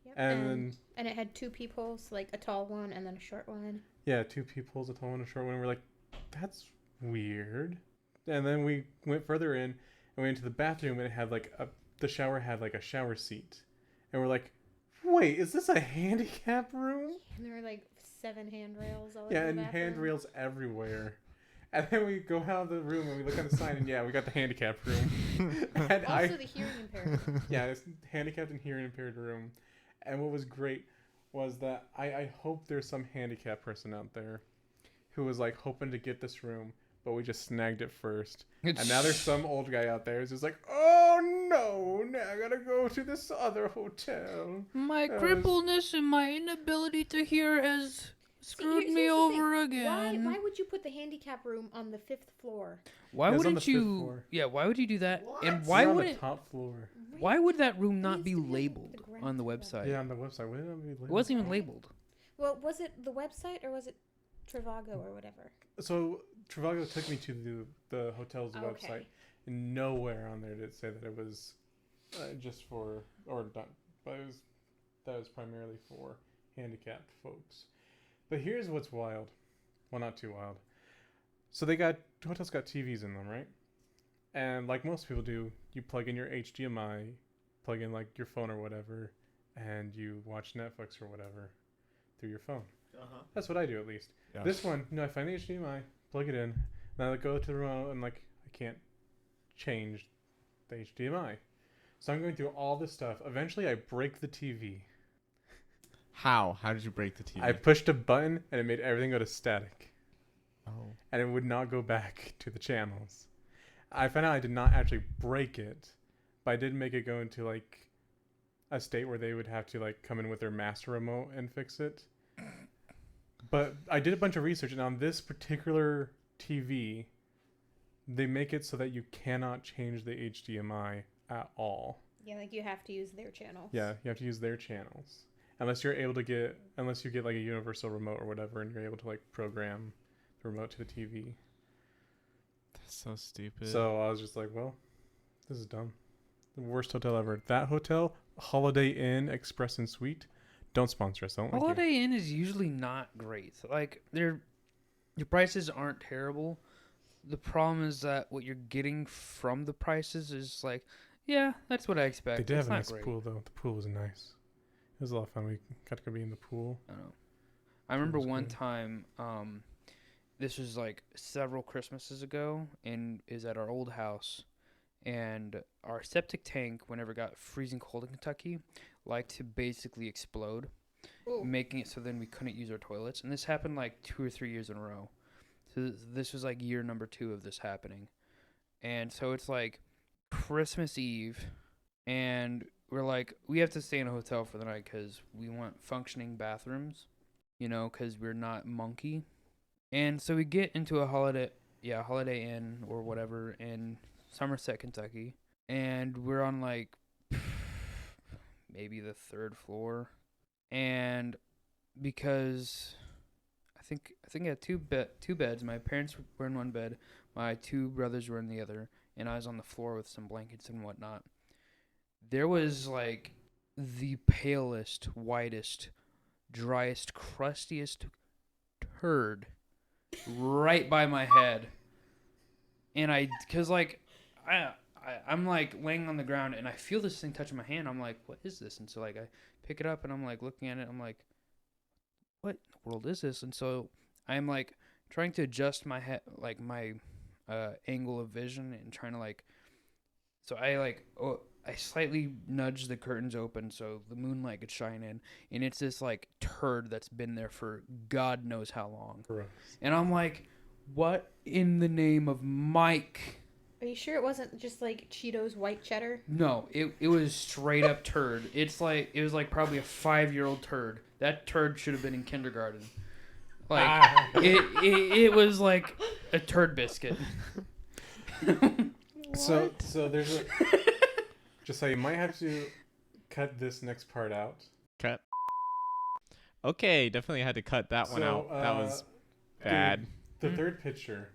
Yep. And And it had 2 peepholes, like a tall one and then a short one. Yeah, 2 peepholes, a tall one, a short one. We're like, that's weird. And then we went further in, and we went into the bathroom, and it had the shower had a shower seat. And we're like, wait, is this a handicap room? And there were like 7 handrails all Yeah, over and the bathroom. handrails everywhere. And then we go out of the room and we look at the sign, and we got the handicapped room. And Also the hearing impaired. Yeah, it's handicapped and hearing impaired room. And what was great was that I hope there's some handicapped person out there who was like hoping to get this room, but we just snagged it first. And now there's some old guy out there who's just like, oh no, now I gotta go to this other hotel. My crippledness and my inability to hear has screwed me over again. Why would you put the handicap room on the 5th floor? Why It was on wouldn't the 5th you? floor. Yeah, why would you do that? What? And why We're on would the it? top floor? Why would that room It not needs be to be on labeled the on the ground website? Yeah, on the website. Why did it be labeled? It wasn't even labeled. Well, was it the website or was it Trivago or whatever? So Trivago took me to the hotel's Okay. website, and nowhere on there did it say that it was just for or not, but that was primarily for handicapped folks. But here's what's wild. Well, not too wild. So hotels got TVs in them, right? And like most people do, you plug in your HDMI, plug in like your phone or whatever, and you watch Netflix or whatever through your phone. That's what I do, at least. Yeah. This one, I find the HDMI, plug it in, and I go to the remote, and like I can't change the HDMI. So I'm going through all this stuff. Eventually, I break the TV. How? How did you break the TV? I pushed a button, and it made everything go to static, Oh. and it would not go back to the channels. I found out I did not actually break it, but I did make it go into like a state where they would have to like come in with their master remote and fix it. But I did a bunch of research, and on this particular TV, they make it so that you cannot change the HDMI at all. Yeah, like you have to use their channels. Yeah, you have to use their channels. Unless you get like a universal remote or whatever, and you're able to like program the remote to the TV. That's so stupid. So I was just like, well, this is dumb. The worst hotel ever. That hotel, Holiday Inn Express and Suite, don't sponsor us. Don't like you. Holiday Inn is usually not great. Like your prices aren't terrible. The problem is that what you're getting from the prices is like, yeah, that's what I expect. They did It's have a not nice great. pool though. The pool was nice. It was a lot of fun. We got to go be in the pool. I don't know. I remember was one good. time, this was like several Christmases ago, and is at our old house, and our septic tank, whenever it got freezing cold in Kentucky, liked to basically explode, Ooh. making it so then we couldn't use our toilets. And this happened like 2 or 3 years in a row. So this was like year number 2 of this happening. And so it's like Christmas Eve, and we're like, we have to stay in a hotel for the night because we want functioning bathrooms, because we're not monkey. And so we get into a Holiday Inn or whatever in Somerset, Kentucky, and we're on like maybe the 3rd floor, and because I think I had two beds. My parents were in one bed, my 2 brothers were in the other, and I was on the floor with some blankets and whatnot. There was like the palest, whitest, driest, crustiest turd right by my head, and I'm like laying on the ground, and I feel this thing touching my hand. I'm like, what is this? And so like I pick it up, and I'm like looking at it. I'm like, what in the world is this? And so I'm like trying to adjust my head, like my angle of vision, and trying to like. So I slightly nudge the curtains open so the moonlight could shine in, and it's this like turd that's been there for God knows how long. Gross. And I'm like, what in the name of Mike? Are you sure it wasn't just like Cheetos white cheddar? No, it was straight up turd. It was like probably a 5-year-old turd. That turd should have been in kindergarten. Like it was like a turd biscuit. So there's a. Just so you might have to cut this next part out. Cut. Okay, definitely had to cut that one out. That was bad. The third picture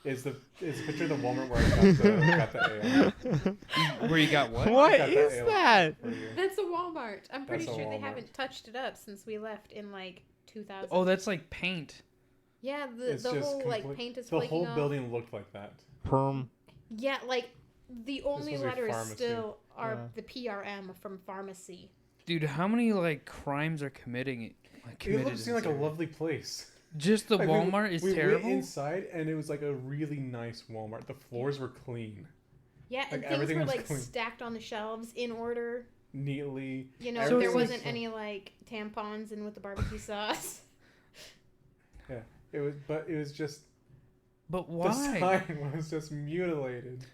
is a picture of the Walmart where I got the ale. Where you got what? What got is ale that? for you. That's a Walmart. I'm pretty That's a sure they Walmart. haven't touched it up since we left in like 2000. Oh, that's like paint. Yeah, It's the just whole like complete- paint is The flaking whole off. building looked like that. Perm. Yeah, like the only was a letters pharmacy. still are Yeah. the PRM from pharmacy. Dude, how many like crimes are committed It looks like a in this area? lovely place. Just the Like, Walmart is we terrible. went inside, and it was like a really nice Walmart. The floors were clean, Yeah, and Like, things everything were was like clean. stacked on the shelves in order. neatly. You know, So there it's like- wasn't any like tampons in with the barbecue sauce. It was just But the why? sign was just mutilated.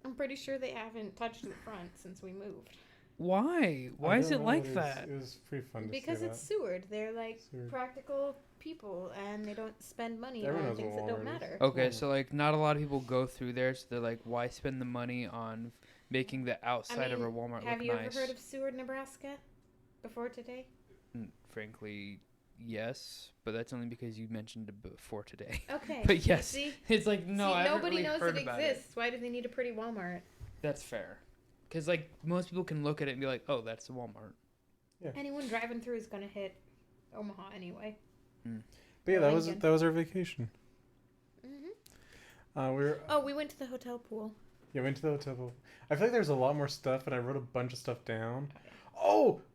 I'm pretty sure they haven't touched the front since we moved. Why? Why I is don't it know, like it was- that? It was pretty fun to Because see it's Seward. They're like Seward. practical people and they don't spend money Everyone on knows things what that don't Walmart is. matter. Okay, Walmart. so like not a lot of people go through there, so they're like, why spend the money on making the outside of a Walmart have look you nice? ever heard of Seward, Nebraska before today? Frankly, yes, but that's only because you mentioned it before today. Okay. But yes, See? it's like no, See, I haven't nobody really knows heard it about exists. Why do they need a pretty Walmart? That's fair, because like most people can look at it and be like, oh, that's a Walmart. Anyone driving through is gonna hit Omaha anyway. But yeah, Lincoln. that was our vacation. Mm-hmm. We We went to the hotel pool. went to the hotel. I feel like there's a lot more stuff, and I wrote a bunch of stuff down. Okay.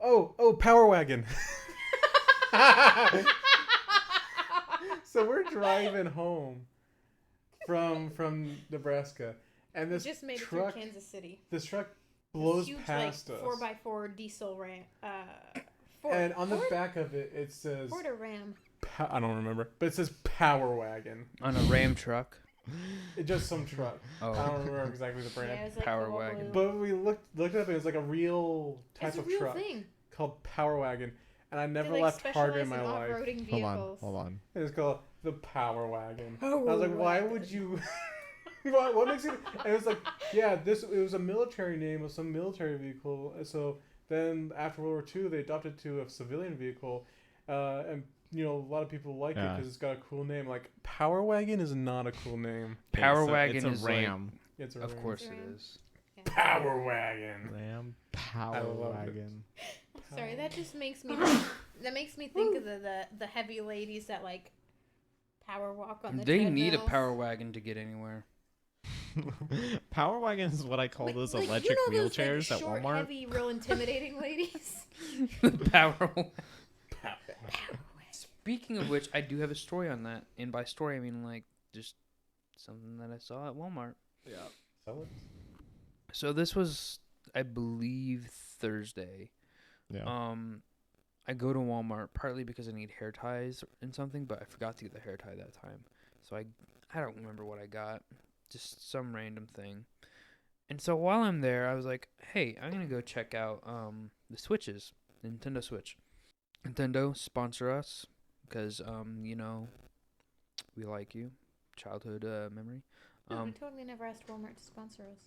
Oh, Power Wagon. So we're driving home from Nebraska, and We this just made truck, it through Kansas City. this truck This blows huge, past like, us. 4x4 diesel ram. Ford. And on the Ford? back of it, it says Ford or Ram? I don't remember, but it says Power Wagon. On a Ram truck. It's just some truck. I Oh, don't remember exactly the Yeah, brand. it was like Power the wagon. blue. But we looked it up, and it was like a real type It's a of real truck thing. called Power Wagon, and I They, never like, laughed harder in specialize my life. off-roading Hold on, vehicles. hold on. It was called the Power Wagon. Oh, I was like, why wagon. would you? what makes it? And it was like, yeah, it was a military name of some military vehicle. So then after World War II, they adopted it to a civilian vehicle, and a lot of people like it Yeah. because it's got a cool name. Like Power Wagon is not a cool name. Power It's a- Wagon it's a is like- Ram. It's a of Ram. course Ram. it is. Yeah. Power Wagon. Ram I Power love it. Wagon. Sorry, that just makes me. That makes me think of the heavy ladies that like power walk on the. They need a treadmills. Power Wagon to get anywhere. Power Wagon is what I call Like- those like, electric you know those, like, wheelchairs at short, Walmart. heavy, real intimidating ladies. Power. Speaking of which, I do have a story on that, and by story I mean like just something that I saw at Walmart. Yeah. Sell it. So this was, I believe, Thursday. Yeah. I go to Walmart partly because I need hair ties and something, but I forgot to get the hair tie that time. So I don't remember what I got, just some random thing. And so while I'm there, I was like, hey, I'm gonna go check out the Switches, Nintendo Switch. Nintendo, sponsor us, because we like you, childhood memory. No, we totally never asked Walmart to sponsor us.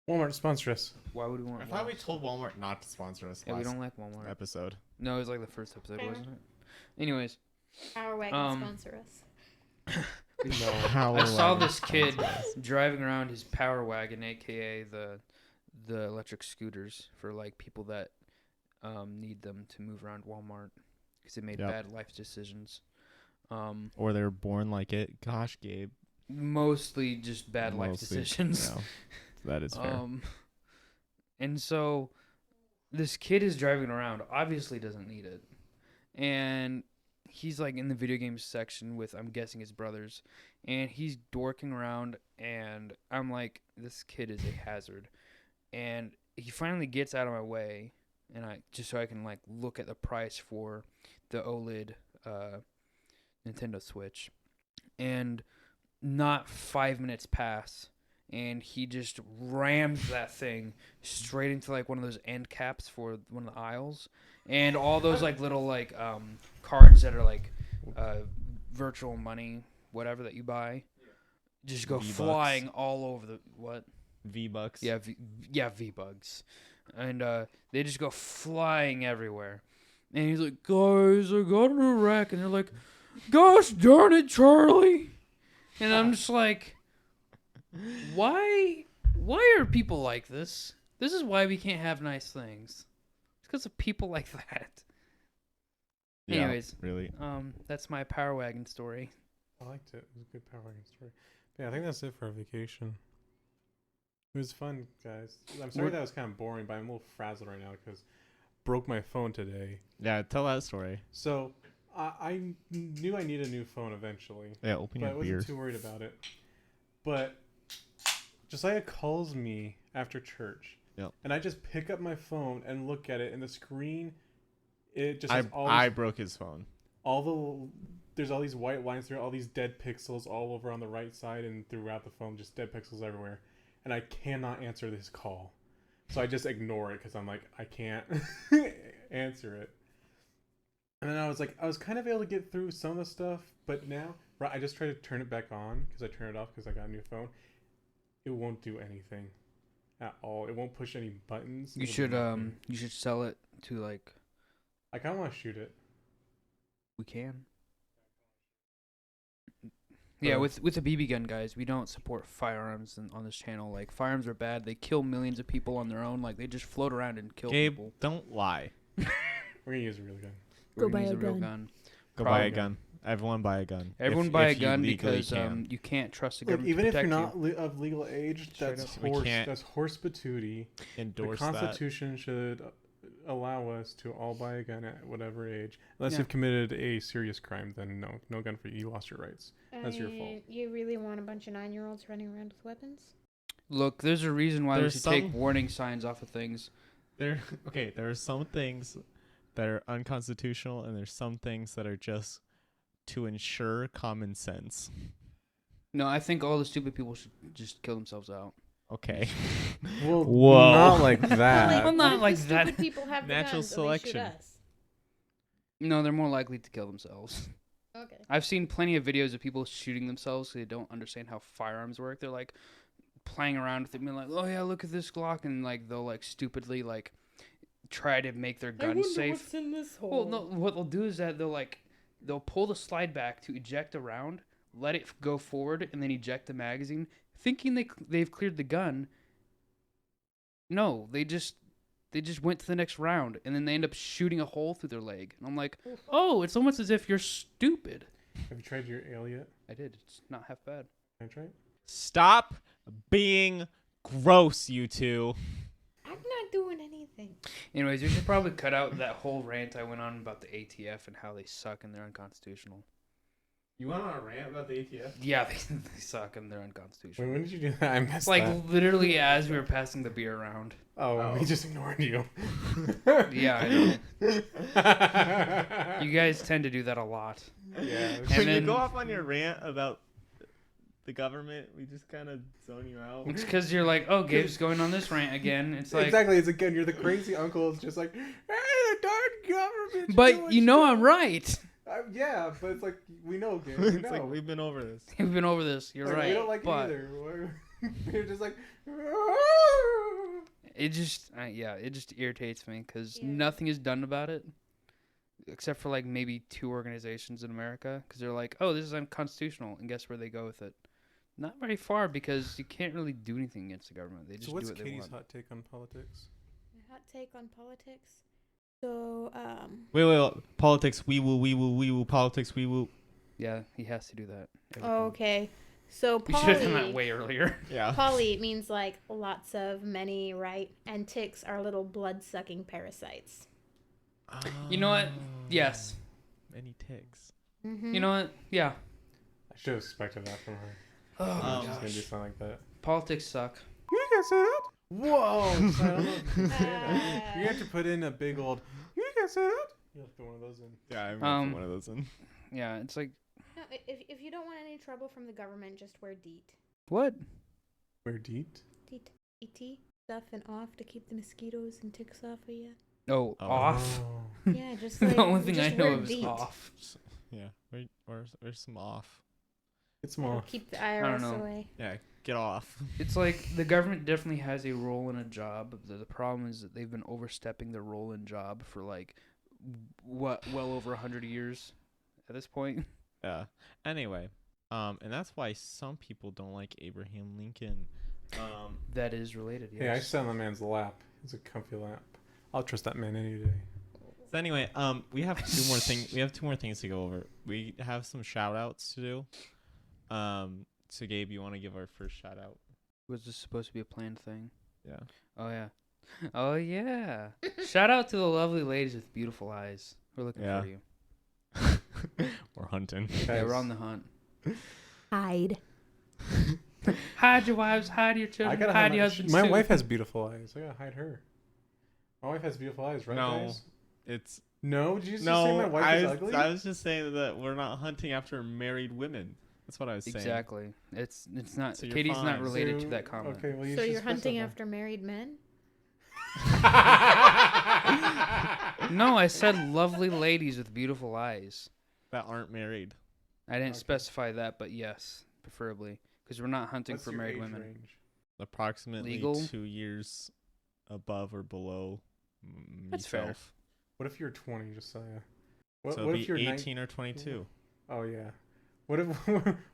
Walmart sponsor us. Why would we want? I thought we Walmart? told Walmart not to sponsor us Yeah, we last don't like Walmart. episode. No, it was like the first episode, Fair. wasn't it? Anyways, Power Wagon Um, sponsor us. No. Power I saw Wagon this kid sponsor us. driving around his Power Wagon, aka the electric scooters for like people that need them to move around Walmart because they made Yep. bad life decisions. Or they're born like it. Gosh, Gabe. Mostly just bad life Mostly, decisions. yeah. That is fair. And so this kid is driving around, obviously doesn't need it. And he's like in the video games section with, I'm guessing, his brothers. And he's dorking around, and I'm like, this kid is a hazard. And he finally gets out of my way, and just so I can like look at the price for the OLED Nintendo Switch. And not 5 minutes pass, and he just rams that thing straight into like one of those end caps for one of the aisles, and all those like little like cards that are like virtual money, whatever that you buy, just go V-Bucks. flying all over the what? V-Bucks. Yeah, V-Bucks, and they just go flying everywhere. And he's like, guys, I got in a wreck, and they're like, gosh darn it, Charlie. And I'm just like, why are people like this? This is why we can't have nice things. It's because of people like that. Yeah, Anyways, really. that's my Power Wagon story. I liked it. It was a good Power Wagon story. But yeah, I think that's it for our vacation. It was fun, guys. I'm sorry that was kind of boring, but I'm a little frazzled right now because broke my phone today. Yeah, tell that story. So I knew I need a new phone eventually. Yeah, open But I your wasn't beer. too worried about it. But Josiah calls me after church. Yep. And I just pick up my phone and look at it, and the screen, it just I has I broke his phone. there's all these white lines through all these dead pixels all over on the right side and throughout the phone, just dead pixels everywhere. And I cannot answer this call. So I just ignore it because I'm like, I can't answer it. And then I was kind of able to get through some of the stuff, but now I just try to turn it back on because I turned it off because I got a new phone. It won't do anything at all. It won't push any buttons. You It'll do should nothing. you should sell it to like I kind of want to shoot it. we can. Yeah, with the BB gun, guys, we don't support firearms on this channel. Like, firearms are bad. They kill millions of people on their own. Like, they just float around and kill Gabe, people. don't lie. We're gonna use a real gun. We're Go gonna buy use a real gun. gun. Go buy a Probably. gun. Everyone buy a gun. Everyone buy a if you gun legally because can. you can't trust the Look, government even to if you're protect not you. of legal age, Straight that's up. We horse. can't That's horse patootie. The endorse that. Constitution should allow us to all buy a gun at whatever age, unless Yeah. you've committed a serious crime. Then no gun for you. You lost your rights. That's your fault. You really want a bunch of 9-year-olds running around with weapons? Look, there's a reason why There's we should take some- warning signs off of things. There are some things that are unconstitutional, and there's some things that are just to ensure common sense. No, I think all the stupid people should just kill themselves out. Okay. Well, Whoa. not like Well, that. not what if like the that. stupid people have the Natural guns and they shoot selection. us? No, they're more likely to kill themselves. Okay. I've seen plenty of videos of people shooting themselves because they don't understand how firearms work. They're like playing around with it, being like, "Oh yeah, look at this Glock," and like they'll like stupidly like try to make their gun safe. What's in this hole. Well, no, what they'll do is that they'll pull the slide back to eject a round, let it go forward, and then eject the magazine, thinking they've cleared the gun. No, they just went to the next round, and then they end up shooting a hole through their leg. And I'm like, oh, it's almost as if you're stupid. Have you tried your ale yet? I did. It's not half bad. Can I try it? Stop being gross, you two. I'm not doing anything. Anyways, we should probably cut out that whole rant I went on about the ATF and how they suck and they're unconstitutional. You went on a rant about the ATF? Yeah, they suck and they're unconstitutional. Wait, when did you do that? I missed Like, that. literally as we were passing the beer around. Oh, we just ignored you. Yeah, I know. You guys tend to do that a lot. Yeah. And When you then- go off on your rant about the government, we just kind of zone you out. It's because you're like, oh, Gabe's going on this rant again. It's like, Exactly. It's again, you're the crazy uncle. It's just like, hey, the darn government. but you know I'm right. Yeah, but it's like, we know, Gabe. We It's know. like we've been over this. We've been over this. You're Like, right. We don't like but it either. You're just like, it just, it just irritates me because Yeah. nothing is done about it, except for like maybe 2 organizations in America, because they're like, oh, this is unconstitutional, and guess where they go with it? Not very far, because you can't really do anything against the government. They just So what's do what they Katie's want. hot take on politics? My hot take on politics. So, Wait. Politics, wee woo. Politics, wee woo. Yeah, he has to do that. okay. So We should have done that poly, way earlier. Yeah. poly means like lots of, many, right? And ticks are little blood-sucking parasites. You know what? Yes. Many ticks. Mm-hmm. You know what? Yeah. I should have expected that from her. Oh, Um, my She's gonna do gosh. something like that. Politics suck. You can say that. Whoa! So I don't know if you can say that. Uh, You have to put in a big old. You can say that. You have to put one of those in. Yeah, I'm Um, one of those in. Yeah, it's like, no, if you don't want any trouble from the government, just wear DEET. what? Where deet? DEET. ET. Stuff and off to keep the mosquitoes and ticks off of you. Oh, Oh. off? Yeah, just like The only thing just I know wear of is DEET. off. Yeah, where's some off? It's It'll small. keep the don't IRS know. away. Yeah, get off. It's like the government definitely has a role in a job. The problem is that they've been overstepping their role in job for like well over 100 years at this point. Yeah. Anyway, and that's why some people don't like Abraham Lincoln. That is related. Yes. Hey, I sat on the man's lap. It's a comfy lap. I'll trust that man any day. So anyway, we have two more things. We have 2 more things to go over. We have some shout outs to do. So Gabe, you want to give our first shout out? Was this supposed to be a planned thing? Yeah. Oh yeah. Oh yeah. Shout out to the lovely ladies with beautiful eyes. We're looking Yeah. for you. We're hunting. Yeah, we're on the hunt. Hide. Hide your wives, hide your I children, gotta hide hide your husbands my too. wife has beautiful eyes. I gotta hide her. My wife has beautiful eyes, right, No. guys? It's No, did you just say no. my wife is I ugly? was just saying that we're not hunting after married women. That's what I was saying. Exactly. It's not. So you're Katie's not fine. related So- to that comment. Okay, well, you So should you're hunting specify. after married men? No, I said lovely ladies with beautiful eyes. That aren't married. I didn't Okay. specify that, but yes, preferably, because we're not hunting What's for your married age women. range? Approximately Legal? 2 years above or below. That's fair. myself. What if you're 20, Josiah? What, So what it'd if be you're 18 or 22. Oh yeah. What if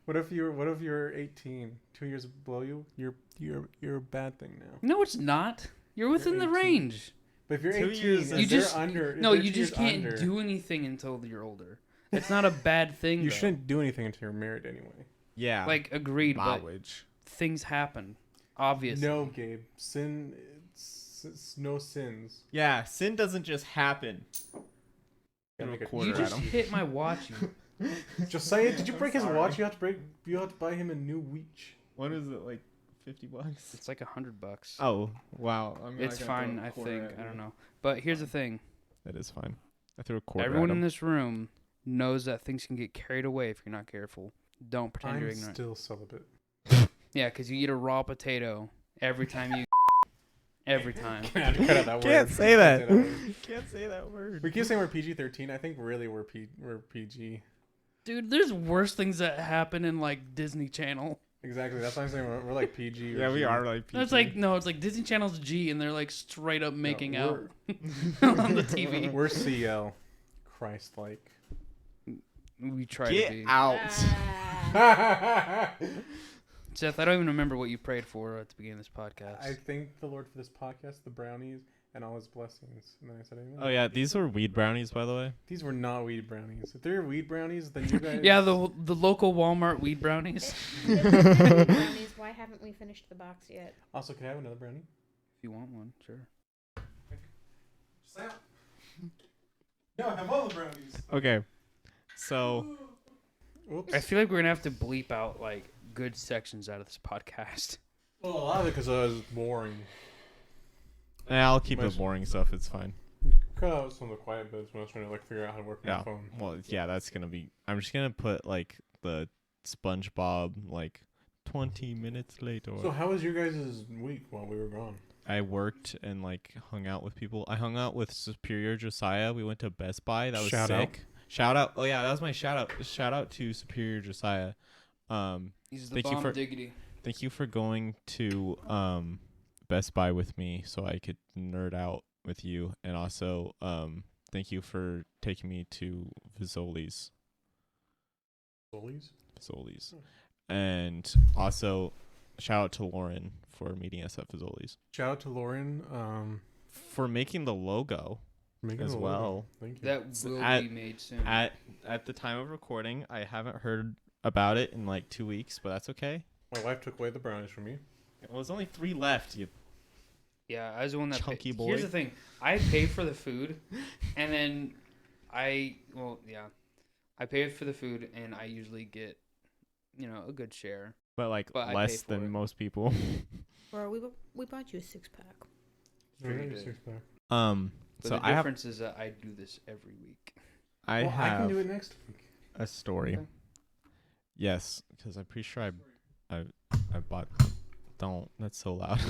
what if you're 18, 2 years below you? You're a bad thing now. No, it's not. You're within the 18. range. But if you're 2 18, years and is- You they're just- under. if No, they're you 2 just years can't under, do anything until you're older. It's not a bad thing. You though. shouldn't do anything until you're married anyway. Yeah. Like agreed, but Knowledge. things happen. Obviously. No, Gabe. No sins. Yeah, sin doesn't just happen. Gotta make a quarter You at just him. hit my watch. You. Josiah, did you I'm break his sorry. watch? You have to buy him a new watch. What is it, like $50? It's like $100. Oh, wow. I'm not It's gonna fine, throw a I quarter think. at I don't you. know. But here's the thing. That is fine. I threw a quarter Everyone at in him. this room knows that things can get carried away if you're not careful. Don't pretend you're I'm ignorant. still celibate. Yeah, because you eat a raw potato every time you. Every time. Cut out that word. Can't say that. word. Can't say that word. We keep saying we're PG-13. I think really we're PG. Dude, there's worse things that happen in like Disney Channel. Exactly. That's why I'm saying we're like PG. Or Yeah, we G. are like PG. That's like no, it's like Disney Channel's G, and they're like straight up making out we're- on the TV. We're CL. Christ-like. We try to Get be. out. I Seth, I don't even remember what you prayed for at the beginning of this podcast. thank the Lord for this podcast, the brownies, and all his blessings. And then I said, amen. Oh yeah, these were weed brownies, by the way. These were not weed brownies. If they're weed brownies, then you guys. Yeah, the local Walmart weed brownies. If there's any brownies, why haven't we finished the box yet? Also, can I have another brownie? If you want one, sure. No, I have all the brownies. Okay, so Oops. I feel like we're gonna have to bleep out like good sections out of this podcast. Well, a lot of it because I was boring. I'll keep the Nice. boring stuff. It's fine. Cut out some of the quiet bits when I was trying to like figure out how to work my Yeah. phone. Well, yeah, that's gonna be. I'm just gonna put like the SpongeBob like 20 minutes later. So how was your guys' week while we were gone? I worked and like hung out with people. I hung out with Superior Josiah. We went to Best Buy. That was Shout out. sick. Shout out. Oh yeah, that was my shout out. Shout out to Superior Josiah. He's the Thank you bomb for- diggity. Thank you for going to Best Buy with me so I could nerd out with you, and also thank you for taking me to Fazoli's. Bullies? Fazoli's. And also shout out to Lauren for meeting us at Fazoli's. Shout out to Lauren. For making the logo Making as the logo. well. Thank you. That will at- be made soon. At the time of recording, I haven't heard about it in like 2 weeks, but that's okay. My wife took away the brownies from me. Well, there's only 3 left. You Yeah, I was the one that Chunky paid. boy. Here's the thing: I pay for the food, and then I pay for the food, and I usually get, a good share. but like But I pay less for than it. most people. Or we bought you a 6-pack. Pretty Very good. six-pack. But So the I have difference is that I do this every week. I Well, I can have do it next week. a story. Okay. Yes, because I'm pretty sure I bought. Don't. That's so loud.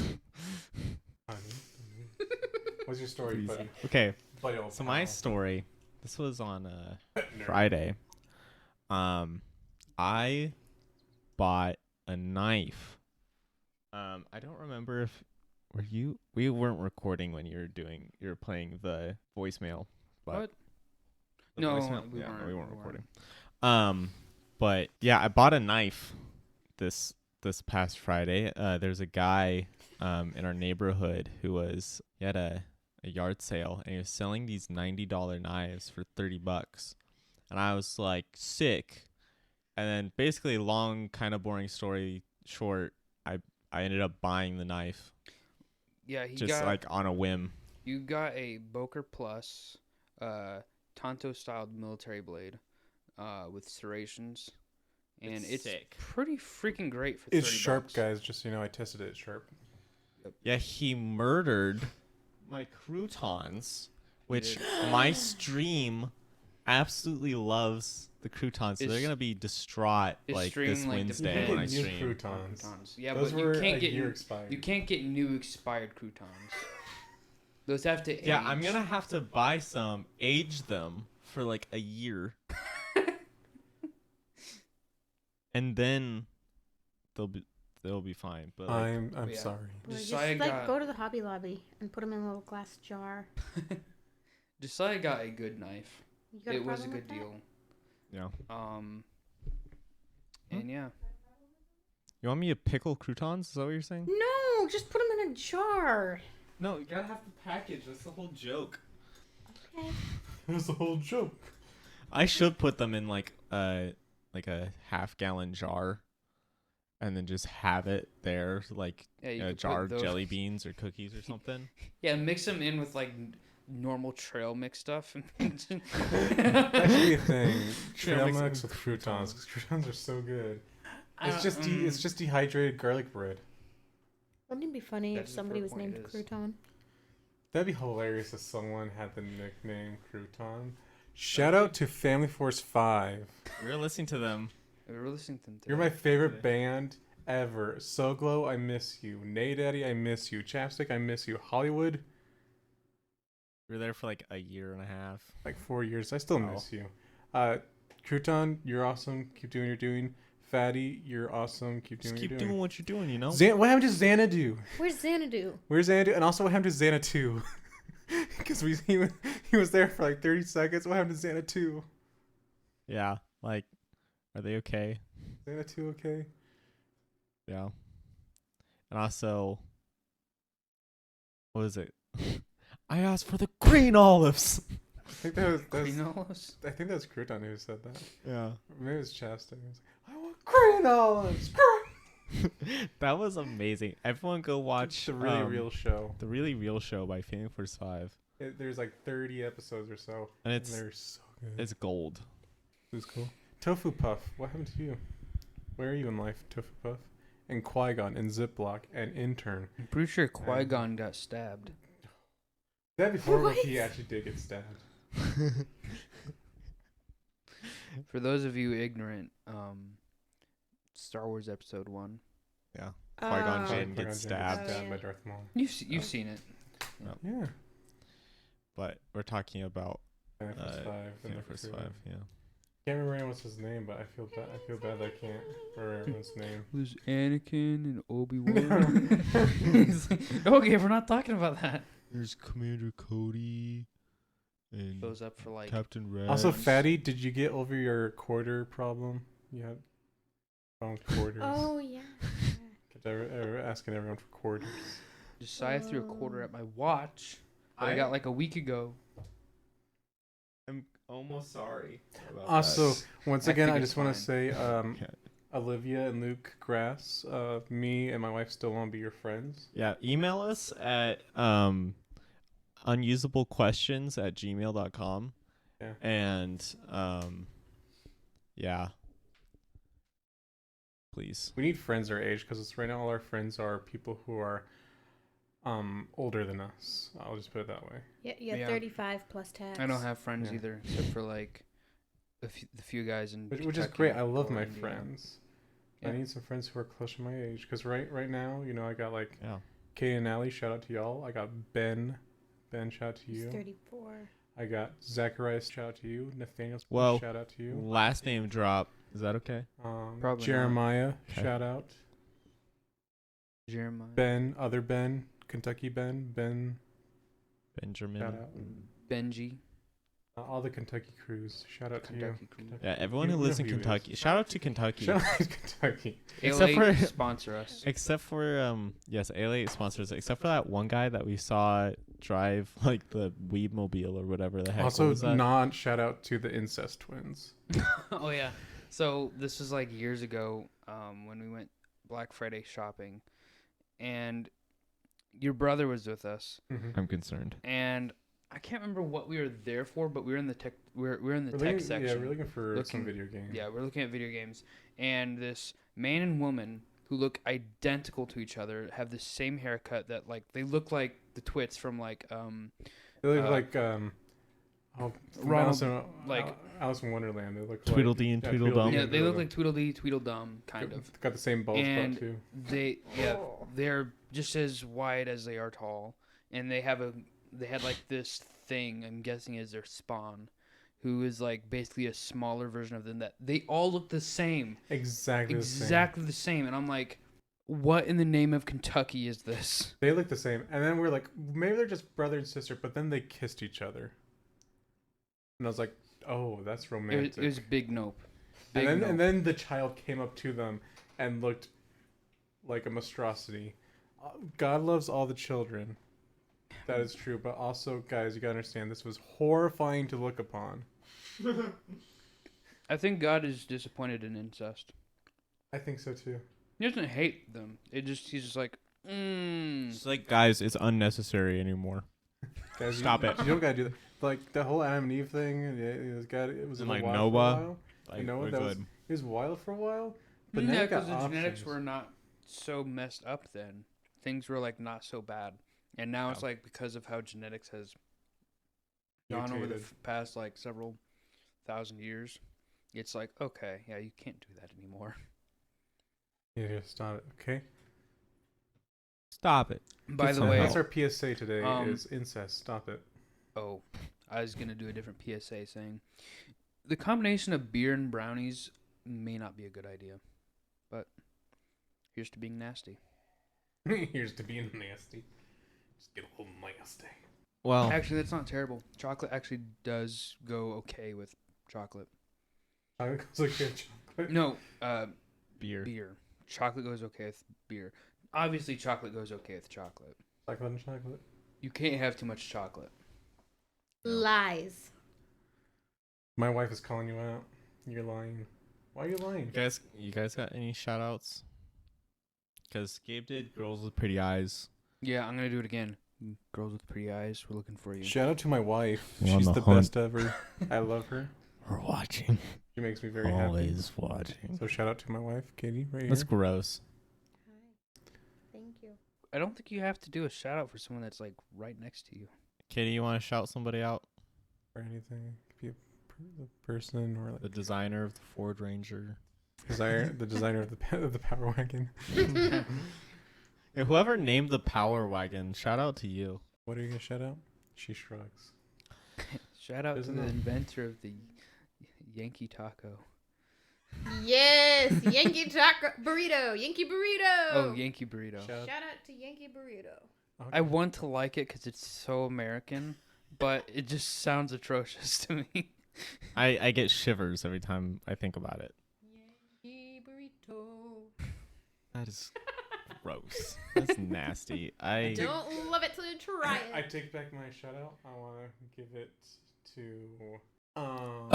What's your story, Please. buddy? Okay, Buddy, old so my pal. story. This was on Nerd. Friday. I bought a knife. I don't remember if we weren't recording when you were playing the voicemail. But What? the No, voicemail? we Yeah, weren't. we weren't We recording. weren't. But yeah, I bought a knife this past Friday. There's a guy in our neighborhood who had a yard sale, and he was selling these $90 knives for $30. And I was like, sick. And then basically, long, kind of boring story short, I ended up buying the knife Yeah, he just got like on a whim. you got a Boker Plus, Tonto styled military blade. with serrations, and it's sick. pretty freaking great for It's 30 sharp, bucks. guys. Just so you know, I tested it. It's sharp. Yeah, he murdered my croutons, which my stream absolutely loves the croutons. So they're Is- gonna be distraught is like stream, this like, Wednesday dependent when I New stream. croutons. Yeah, Those but you were can't a get year expired. you can't get new expired croutons. Those have to age. Yeah, I'm gonna have to buy some, age them for like a year, and then they'll be fine. But like, I'm Yeah. sorry. Or just Josiah like got go to the Hobby Lobby and put them in a little glass jar. Josiah got a good knife. You got It was a problem good with that? deal. yeah. And yeah, You want me to pickle croutons? Is that what you're saying? No, just put them in a jar. No, you gotta have the package. That's the whole joke. Okay. That's the whole joke. I should put them in like a half-gallon jar, and then just have it there, like yeah, you a could jar put of those- jelly beans or cookies or something. Yeah, mix them in with like normal trail mix stuff. That should be a thing. Trail Trail mix mix with with croutons, because croutons are so good. I It's just don't- it's just dehydrated garlic bread. Wouldn't it be funny That's if the somebody first was point named it is. Crouton? That'd be hilarious if someone had the nickname Crouton. Shout out to Family Force 5. We were listening to them. We were listening to them today. You're my favorite band ever. So Glow, I miss you. Nay Daddy, I miss you. Chapstick, I miss you. Hollywood, We were there for like a year and a half. like 4 years. I still Wow. miss you. Crouton, you're awesome. Keep doing what you're doing. Fatty, you're awesome. Keep doing Just what keep you're doing doing. what you're doing, you know. What happened to Xanadu? Where's Xanadu? Where's Xanadu? And also, what happened to Xana 2? Because he was there for like 30 seconds. What happened to Xana 2? Yeah, like, are they okay? Xana 2 okay? Yeah. And also, what was it? I asked for the green olives. I think that was Green olives? I think that was Crouton who said that. Yeah. Maybe it was Chastain. He was like, I want green olives. That was amazing. Everyone go watch The Really Real Show. The Really Real Show by Family Force 5. There's like 30 episodes or so, And and it's they're so good. it's gold. It was cool. Tofu Puff, what happened to you? Where are you in life, Tofu Puff? And Qui-Gon, and Ziploc, and Intern. I'm pretty sure Qui-Gon got stabbed. That'd be horrible if What? he actually did get stabbed. For those of you ignorant, Star Wars Episode 1. Yeah. Qui-Gon Oh. Jinn Qui-Gon gets Jinn stabbed. Oh, yeah. by Darth Maul. You've seen it. Yeah. But we're talking about Family Force 5. and Family the Force crew. 5, yeah. Can't remember anyone's his name, but I feel bad that I can't remember everyone's name. There's Anakin and Obi-Wan. He's like, okay, we're not talking about that. There's Commander Cody and Goes up for like Captain Red. Also, Rams. Fatty, did you get over your quarter problem? You had found quarters. Oh yeah. Kept asking everyone for quarters. Josiah threw a quarter at my watch that I got like a week ago. I'm almost sorry. about Also, that. once I again, think I it's just want to fine. say, Okay. Olivia and Luke Grass, me and my wife still want to be your friends. Yeah, email us at unusablequestions@gmail.com. Yeah. And yeah. Please. We need friends our age because right now all our friends are people who are older than us. I'll just put it that way. Yeah, you have Yeah. 35 plus tax. I don't have friends Yeah. either, except for like the few guys in Which is Kentucky great. I love or my Indiana. friends. Yeah. I need some friends who are close to my age because right now, I got like Yeah. Kay and Allie, shout out to y'all. I got Ben, shout out to He's you. 34. I got Zacharias, shout out to you. Nathaniel, Well, shout out to you. Last name drop. Is that okay? Probably not. Jeremiah, Okay. shout out. Jeremiah. Ben, other Ben, Kentucky Ben, Benjamin. shout out. Benji. All the Kentucky crews, shout out to Kentucky you. crew. Yeah, everyone You who know lives in who it is. Kentucky. Shout out to Kentucky. Shout out to Kentucky. Except ALA for- sponsor us. Except for yes, ALA sponsors. Except for that one guy that we saw drive like the Weed Mobile or whatever the heck. Also, was that? non shout out to the incest twins. Oh yeah. So this was like years ago, when we went Black Friday shopping, and your brother was with us, I'm concerned. and I can't remember what we were there for, but we were in the tech. We're in the tech section. Yeah, we're looking for some video games. Yeah, we're looking at video games, and this man and woman who look identical to each other have the same haircut. That like they look like the twits from like They look like Ronald, Alice in Wonderland. They look Tweedledee like, and Tweedledum. Yeah, they look like Tweedledee, Tweedledum, kind of. Got the same bald spot too. They're just as wide as they are tall, and they had like this thing. I'm guessing is their spawn, who is like basically a smaller version of them. That they all look the same, exactly the same. And I'm like, what in the name of Kentucky is this? They look the same, and then we're like, maybe they're just brother and sister, but then they kissed each other, and I was like, oh, that's romantic. It was big nope. And then the child came up to them and looked like a monstrosity. God loves all the children. That is true, but also, guys, you gotta understand, this was horrifying to look upon. I think God is disappointed in incest. I think so too. He doesn't hate them. He's just like, It's like, guys, it's unnecessary anymore. Guys, Stop it. You don't gotta do that. Like the whole Adam and Eve thing, it was And in the like wild Noah, for a while. like Noah, we're that good. it was wild for a while. But yeah, now you got because the genetics options. were not so messed up then. Things were like not so bad, and now it's like because of how genetics has gone over the past like several thousand years, it's like okay, yeah, you can't do that anymore. Yeah, stop it, okay? Stop it. By the some way, help. That's our PSA today is incest. Stop it. oh, I was gonna do a different PSA saying the combination of beer and brownies may not be a good idea, but here's to being nasty. Here's to being nasty. Just get a little nasty. Well, Actually, that's not terrible. Chocolate actually does go okay with chocolate. Chocolate goes okay with chocolate. No, beer. Chocolate goes okay with beer. Obviously, chocolate goes okay with chocolate. Chocolate and chocolate. You can't have too much chocolate. Lies. My wife is calling you out. You're lying. Why are you lying? You guys got any shout outs? Because Gabe did Girls with Pretty Eyes. Yeah, I'm gonna do it again. Girls with pretty eyes, we're looking for you. Shout out to my wife. We're on She's the the hunt. best ever. I love her. We're watching. She makes me very happy. Always watching. So shout out to my wife, Katie, right That's here. gross. Hi. Thank you. I don't think you have to do a shout out for someone that's like right next to you. Katie, you want to shout somebody out? Or anything. It could be a person or The designer of the Ford Ranger. the designer of the Power Wagon. Yeah, whoever named the Power Wagon, shout out to you. What are you gonna shout out? She shrugs. Shout out Isn't to the it? inventor of the Yankee Taco. Yes, Yankee taco burrito. Yankee burrito. Oh, Yankee Burrito. Shout Shout out to Yankee burrito. out. I want to like it because it's so American, but it just sounds atrocious to me. I get shivers every time I think about it. Yankee burrito. That is gross. That's nasty. I Don't love it till you try I it. take back my shout out. I wanna give it to Oh,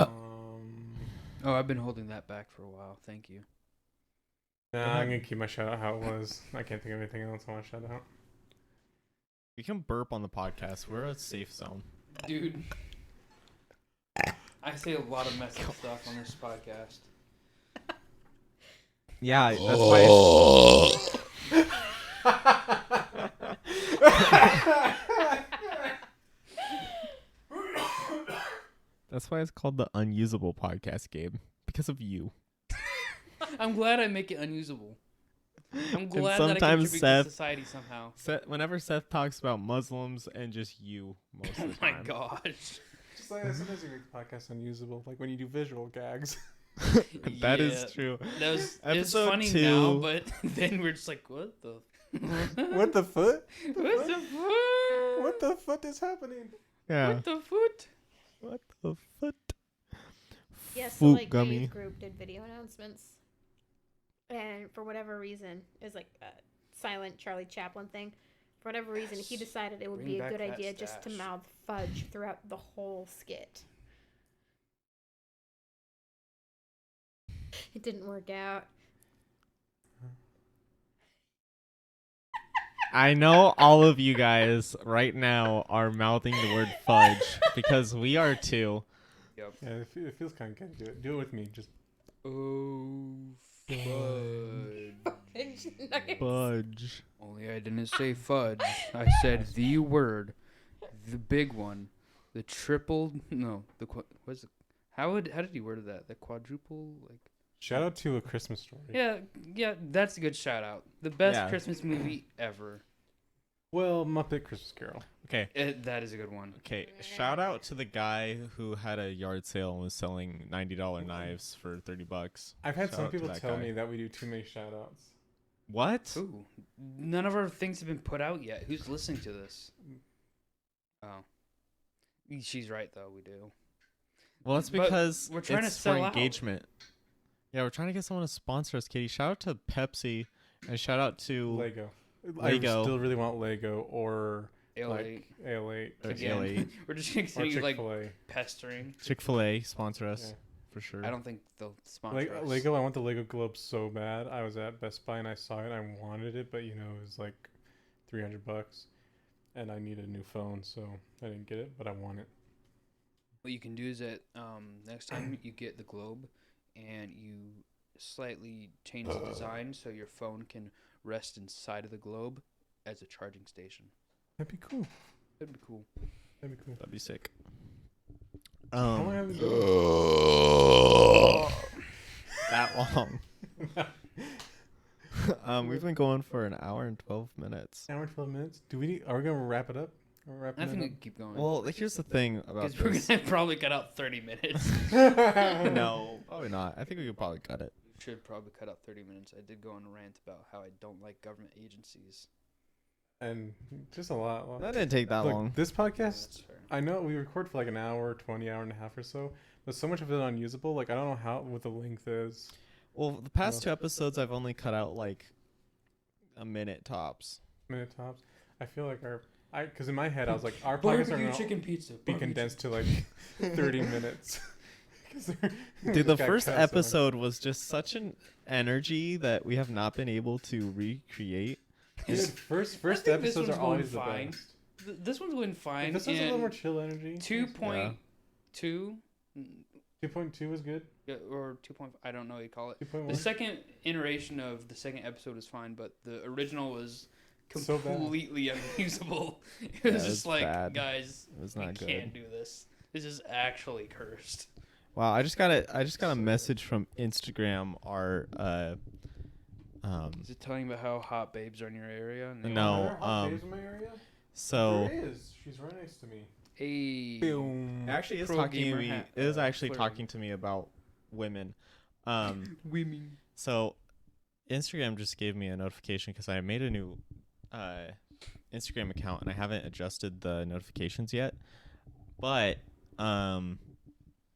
I've been holding that back for a while. Thank you. Nah, I'm gonna keep my shout out how it was. I can't think of anything else I wanna shout out. we can burp on the podcast. We're a safe zone. Dude. I say a lot of messy stuff on this podcast. Yeah, that's why. That's why it's called the Unusable Podcast, Gabe. Because of you. I'm glad I make it unusable. I'm glad that I sometimes contribute Seth- to society somehow. Whenever Seth talks about Muslims and just you most Oh of the my time. gosh. Just like sometimes you make the podcast unusable, like when you do visual gags. That Yeah. is true. That was it's Episode funny 2. now, but then we're just like, what the? What the foot? What the foot? What the foot is happening? Yeah. What the foot? What the foot? Yes, so Foot like my gummy. youth group did video announcements, and for whatever reason, it was like a silent Charlie Chaplin thing. For whatever reason, he decided it would Bring be a back good that idea just to stash. mouth fudge throughout the whole skit. It didn't work out. I know all of you guys right now are mouthing the word fudge because we are too. Yep. Yeah, it feels kind of good. Do it with me. Just Oh, fudge. Fudge. Only I didn't say fudge. I said the word, the big one, the triple. No, what's it? How did he word that? The quadruple, like. shout out to A Christmas Story. Yeah, that's a good shout out. The best Yeah. Christmas movie ever. Well, Muppet Christmas Carol. Okay. That is a good one. Okay. Shout out to the guy who had a yard sale and was selling $90 knives for $30. I've had Shout some out to people that tell guy. me that we do too many shout outs. What? Ooh, none of our things have been put out yet. Who's listening to this? Oh, she's right though. We do. Well, that's But because we're trying to it's sell for out. engagement. Yeah, we're trying to get someone to sponsor us, Katie. Shout out to Pepsi and shout out to Lego. Lego. I still really want Lego or Ale8. like Ale8. Or Again, Ale8. we're just gonna Or continue like Chick-fil-A. pestering. Chick-fil-A sponsor us Yeah. for sure. I don't think they'll sponsor us. Lego, I want the Lego globe so bad. I was at Best Buy and I saw it. I wanted it, but it was like $300, and I need a new phone, so I didn't get it. But I want it. What you can do is that next time you get the globe, and you slightly change the design so your phone can rest inside of the globe as a charging station. That'd be cool. That'd be cool. That'd be cool. That'd be sick. How long have we been? That long. We've been going for an hour and 12 minutes. Hour and 12 minutes. Are we gonna wrap it up? Are we wrapping I it think we up? can keep going. Well, here's the thing about because we're this. gonna probably cut out 30 minutes. No, probably not. I think we could probably cut it. We should probably cut out 30 minutes. I did go on a rant about how I don't like government agencies. And just a lot. That didn't take that Look, long. this Yeah, podcast, that's fair. I know we record for like an hour, 20 hour and a half or so, but so much of it unusable. Like I don't know what the length is. Well, the past two episodes, I've only cut out like a minute tops. Minute tops. I feel like because in my head I was like, our podcasts are Barbecue gonna chicken pizza. be condensed to like 30 minutes. 'Cause they're Dude, the just got first cuts on it. episode was just such an energy that we have not been able to recreate. Dude, first I think this episodes one's are going always fine. the best. This one's going fine. This was a little and more chill energy. 2.2 2.2 was good. or 2.5, I don't know what you call it. 2.1. The second iteration of the second episode was fine, but the original was So bad. completely unusable. It Yeah, was it just was like, bad. guys, It was we not can't good. do this. This is actually cursed. Wow, I just got a message from Instagram. Is it telling about how hot babes are in your area? And they No. Are there hot babes in my area? So There is. She's very nice to me. Hey. Boom. it actually is Pro talking to gamer me. hat, It is actually flirting. talking to me about women. Women. So Instagram just gave me a notification because I made a new Instagram account and I haven't adjusted the notifications yet. But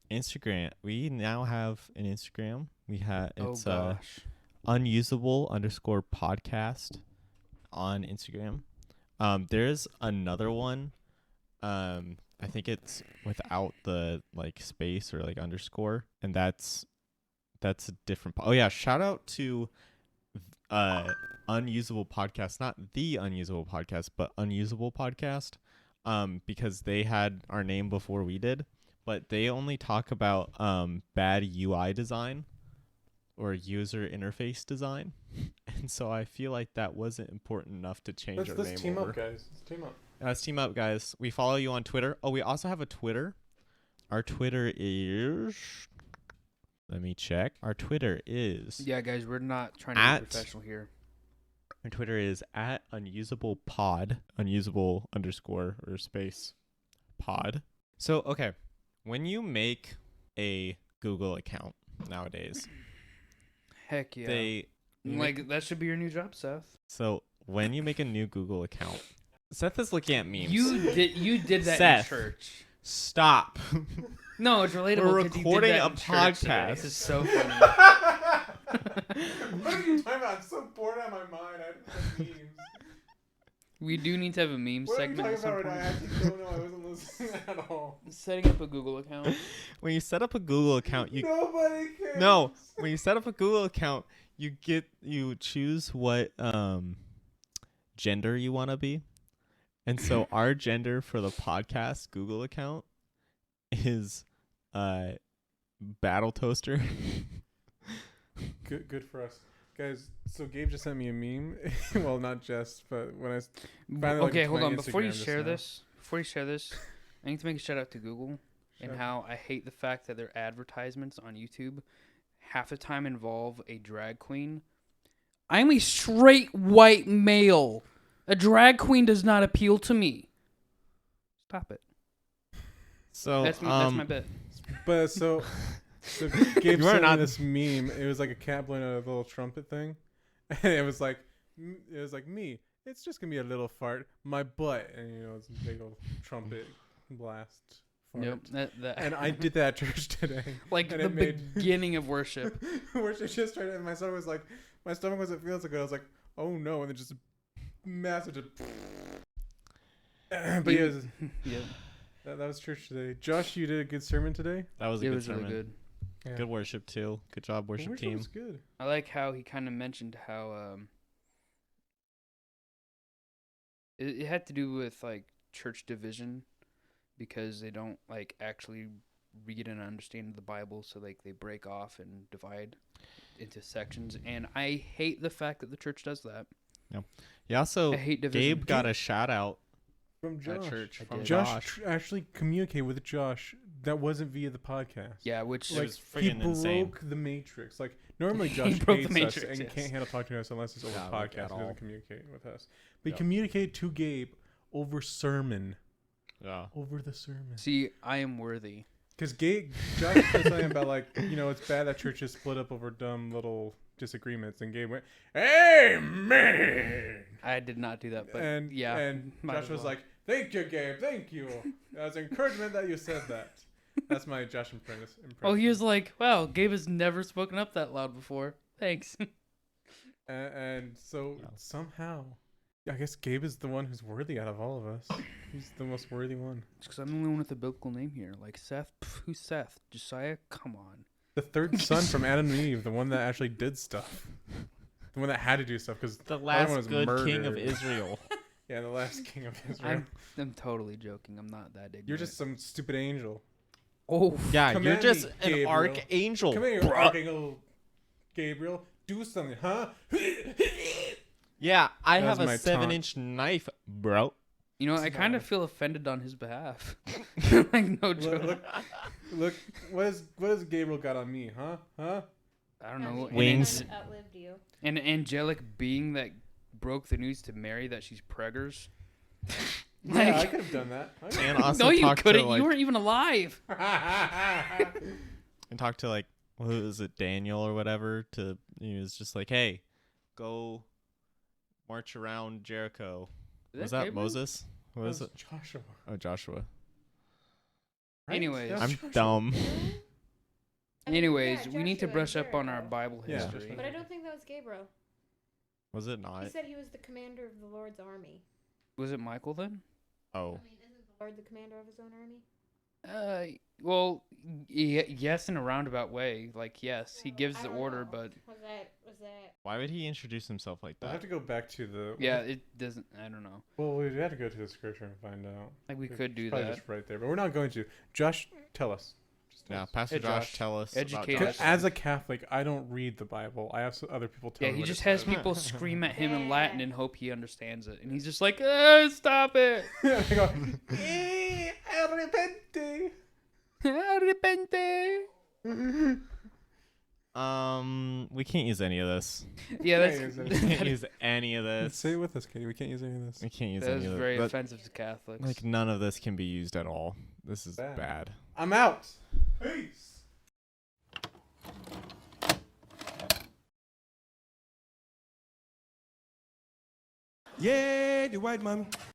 Instagram, we now have an Instagram. It's Oh gosh. Unusable_podcast on Instagram. There's another one. I think it's without the like space or like underscore, and that's a different. Oh yeah, shout out to Unusable Podcast, not the Unusable Podcast, but Unusable Podcast, because they had our name before we did, but they only talk about bad UI design or user interface design, and so I feel like that wasn't important enough to change our Let's name team over. up, guys. Let's team up. Let's team up, guys. We follow you on Twitter. Oh, we also have a Twitter. Our Twitter is... Let me check. Our Twitter is... Yeah, guys, we're not trying to At- be professional here. Our Twitter is at @unusablepod. Unusable underscore or space pod. So, okay. When you make a Google account nowadays, Heck yeah. they... Like, that should be your new job, Seth. So, when you make a new Google account... Seth is looking at memes. You did that Seth. in church. Stop. No, it's relatable. We're 'cause you did recording that a in church today. podcast. This is so funny. What are you talking about? I'm so bored out of my mind. I didn't have memes. We do need to have a meme What are you segment talking at some about right now? I point. actually don't know. I wasn't listening at all. Setting up a Google account. When you set up a Google account, you... Nobody cares. No, when you set up a Google account, you choose what gender you want to be. And so our gender for the podcast Google account is Battle Toaster. Good for us. Guys, so Gabe just sent me a meme. Well, not just, but when I finally looked Okay, into hold my on. Before you Instagram just share now. this, I need to make a shout out to Google and Shout- how I hate the fact that their advertisements on YouTube half the time involve a drag queen. I'm a straight white male. A drag queen does not appeal to me. Stop it. So That's my bit. But so Gabe You are sent me not- this meme. It was like a cat blowing a little trumpet thing, and it was like me. It's just gonna be a little fart, my butt, and it's a big old trumpet blast. Fart. Yep. And I did that at church today. like and the it made- beginning of worship. Worship just started, and my stomach wasn't feeling so good. I was like, oh no, and then just massive. But yeah, Yeah, that was church today. Josh, you did a good sermon today. that was a it good was sermon. really good. Yeah. Good worship too. Good job, worship team. was good. I like how he kind of mentioned how it had to do with like church division because they don't like actually read and understand the Bible, so like they break off and divide into sections. And I hate the fact that the church does that. Yeah. Also, I hate division. Gabe got a shout out From at Josh. church I from did. Josh. Actually communicated with Josh that wasn't via the podcast. Yeah, which It Like was he friggin' broke insane. the matrix. Like normally He Josh broke the hates us matrix, and yes. can't handle talking to us unless it's over Yeah, like, podcast. at He all. doesn't communicate with us. But Yep. he communicated to Gabe over sermon. Yeah. Over the sermon. see, I am worthy. Because Josh said something about like, it's bad that churches split up over dumb little disagreements, and Gabe went, "Amen." I did not do that, but and yeah. and might Josh as was well. like, "Thank you, Gabe. Thank you. That was encouragement that you said that." That's my Josh impression. Oh, he was like, wow, Gabe has never spoken up that loud before. Thanks. And so Yeah. somehow, I guess Gabe is the one who's worthy out of all of us. He's the most worthy one. Because I'm the only one with a biblical name here. Like Seth, who's Seth? Josiah? Come on. The third son from Adam and Eve, the one that actually did stuff. The one that had to do stuff because The one last was good king of murdered. Israel. Yeah, the last king of Israel. I'm totally joking. I'm not that ignorant. You're just some stupid angel. Oh, Yeah, you're Command just me, an Gabriel. archangel. Come here, bruh. Archangel Gabriel. Do something, huh? Yeah, I That have was a my 7-inch knife, bro. you know, I kind of Smart. feel offended on his behalf. Like, no joke. Look, what has Gabriel got on me, huh? I don't know. Wings. An, Outlived you. an angelic being that broke the news to Mary that she's preggers. Yeah, I could have done that. And also No, you talk couldn't. to like, You weren't even alive. and talk to like, what was it, Daniel or whatever? He was just like, hey, go march around Jericho. Was that Gabriel? Moses? What was it? Joshua. Oh, Joshua. Right? Anyways. That's I'm Joshua. dumb. I mean, Anyways, yeah, we need to Joshua, brush up on our Jericho. Bible Yeah. history. But I don't think that was Gabriel. Was it He not? said he was the commander of the Lord's army. Was it Michael then? Oh. I mean, isn't the Lord the commander of his own army? Well, yes, in a roundabout way. Like, yes, he Well, gives I the don't order, know. but Was that? Why would he introduce himself like We'll have that? to go back to the. yeah, it doesn't. I don't know. Well, we had to go to the scripture and find out. Like, we It's could do probably that. just right there, but we're not going to. Josh, tell us. Just tell Yeah, us. Pastor Hey, Josh, Josh, tell us educate about us. Josh. As a Catholic, I don't read the Bible. I have other people tell Yeah, me. he what just it has says. people scream at him in Yeah. Latin and hope he understands it, and he's just like, "Stop it!" I go, arrepente. Arrepente. We can't use any of this. Yeah, Yeah, that's he is We can't use any of this. Say it with us, Katie. We can't use any of this. We can't use that any was of very this. offensive to Catholics. Like none of this can be used at all. This is Bad. bad. I'm out. Peace. Yeah, the white man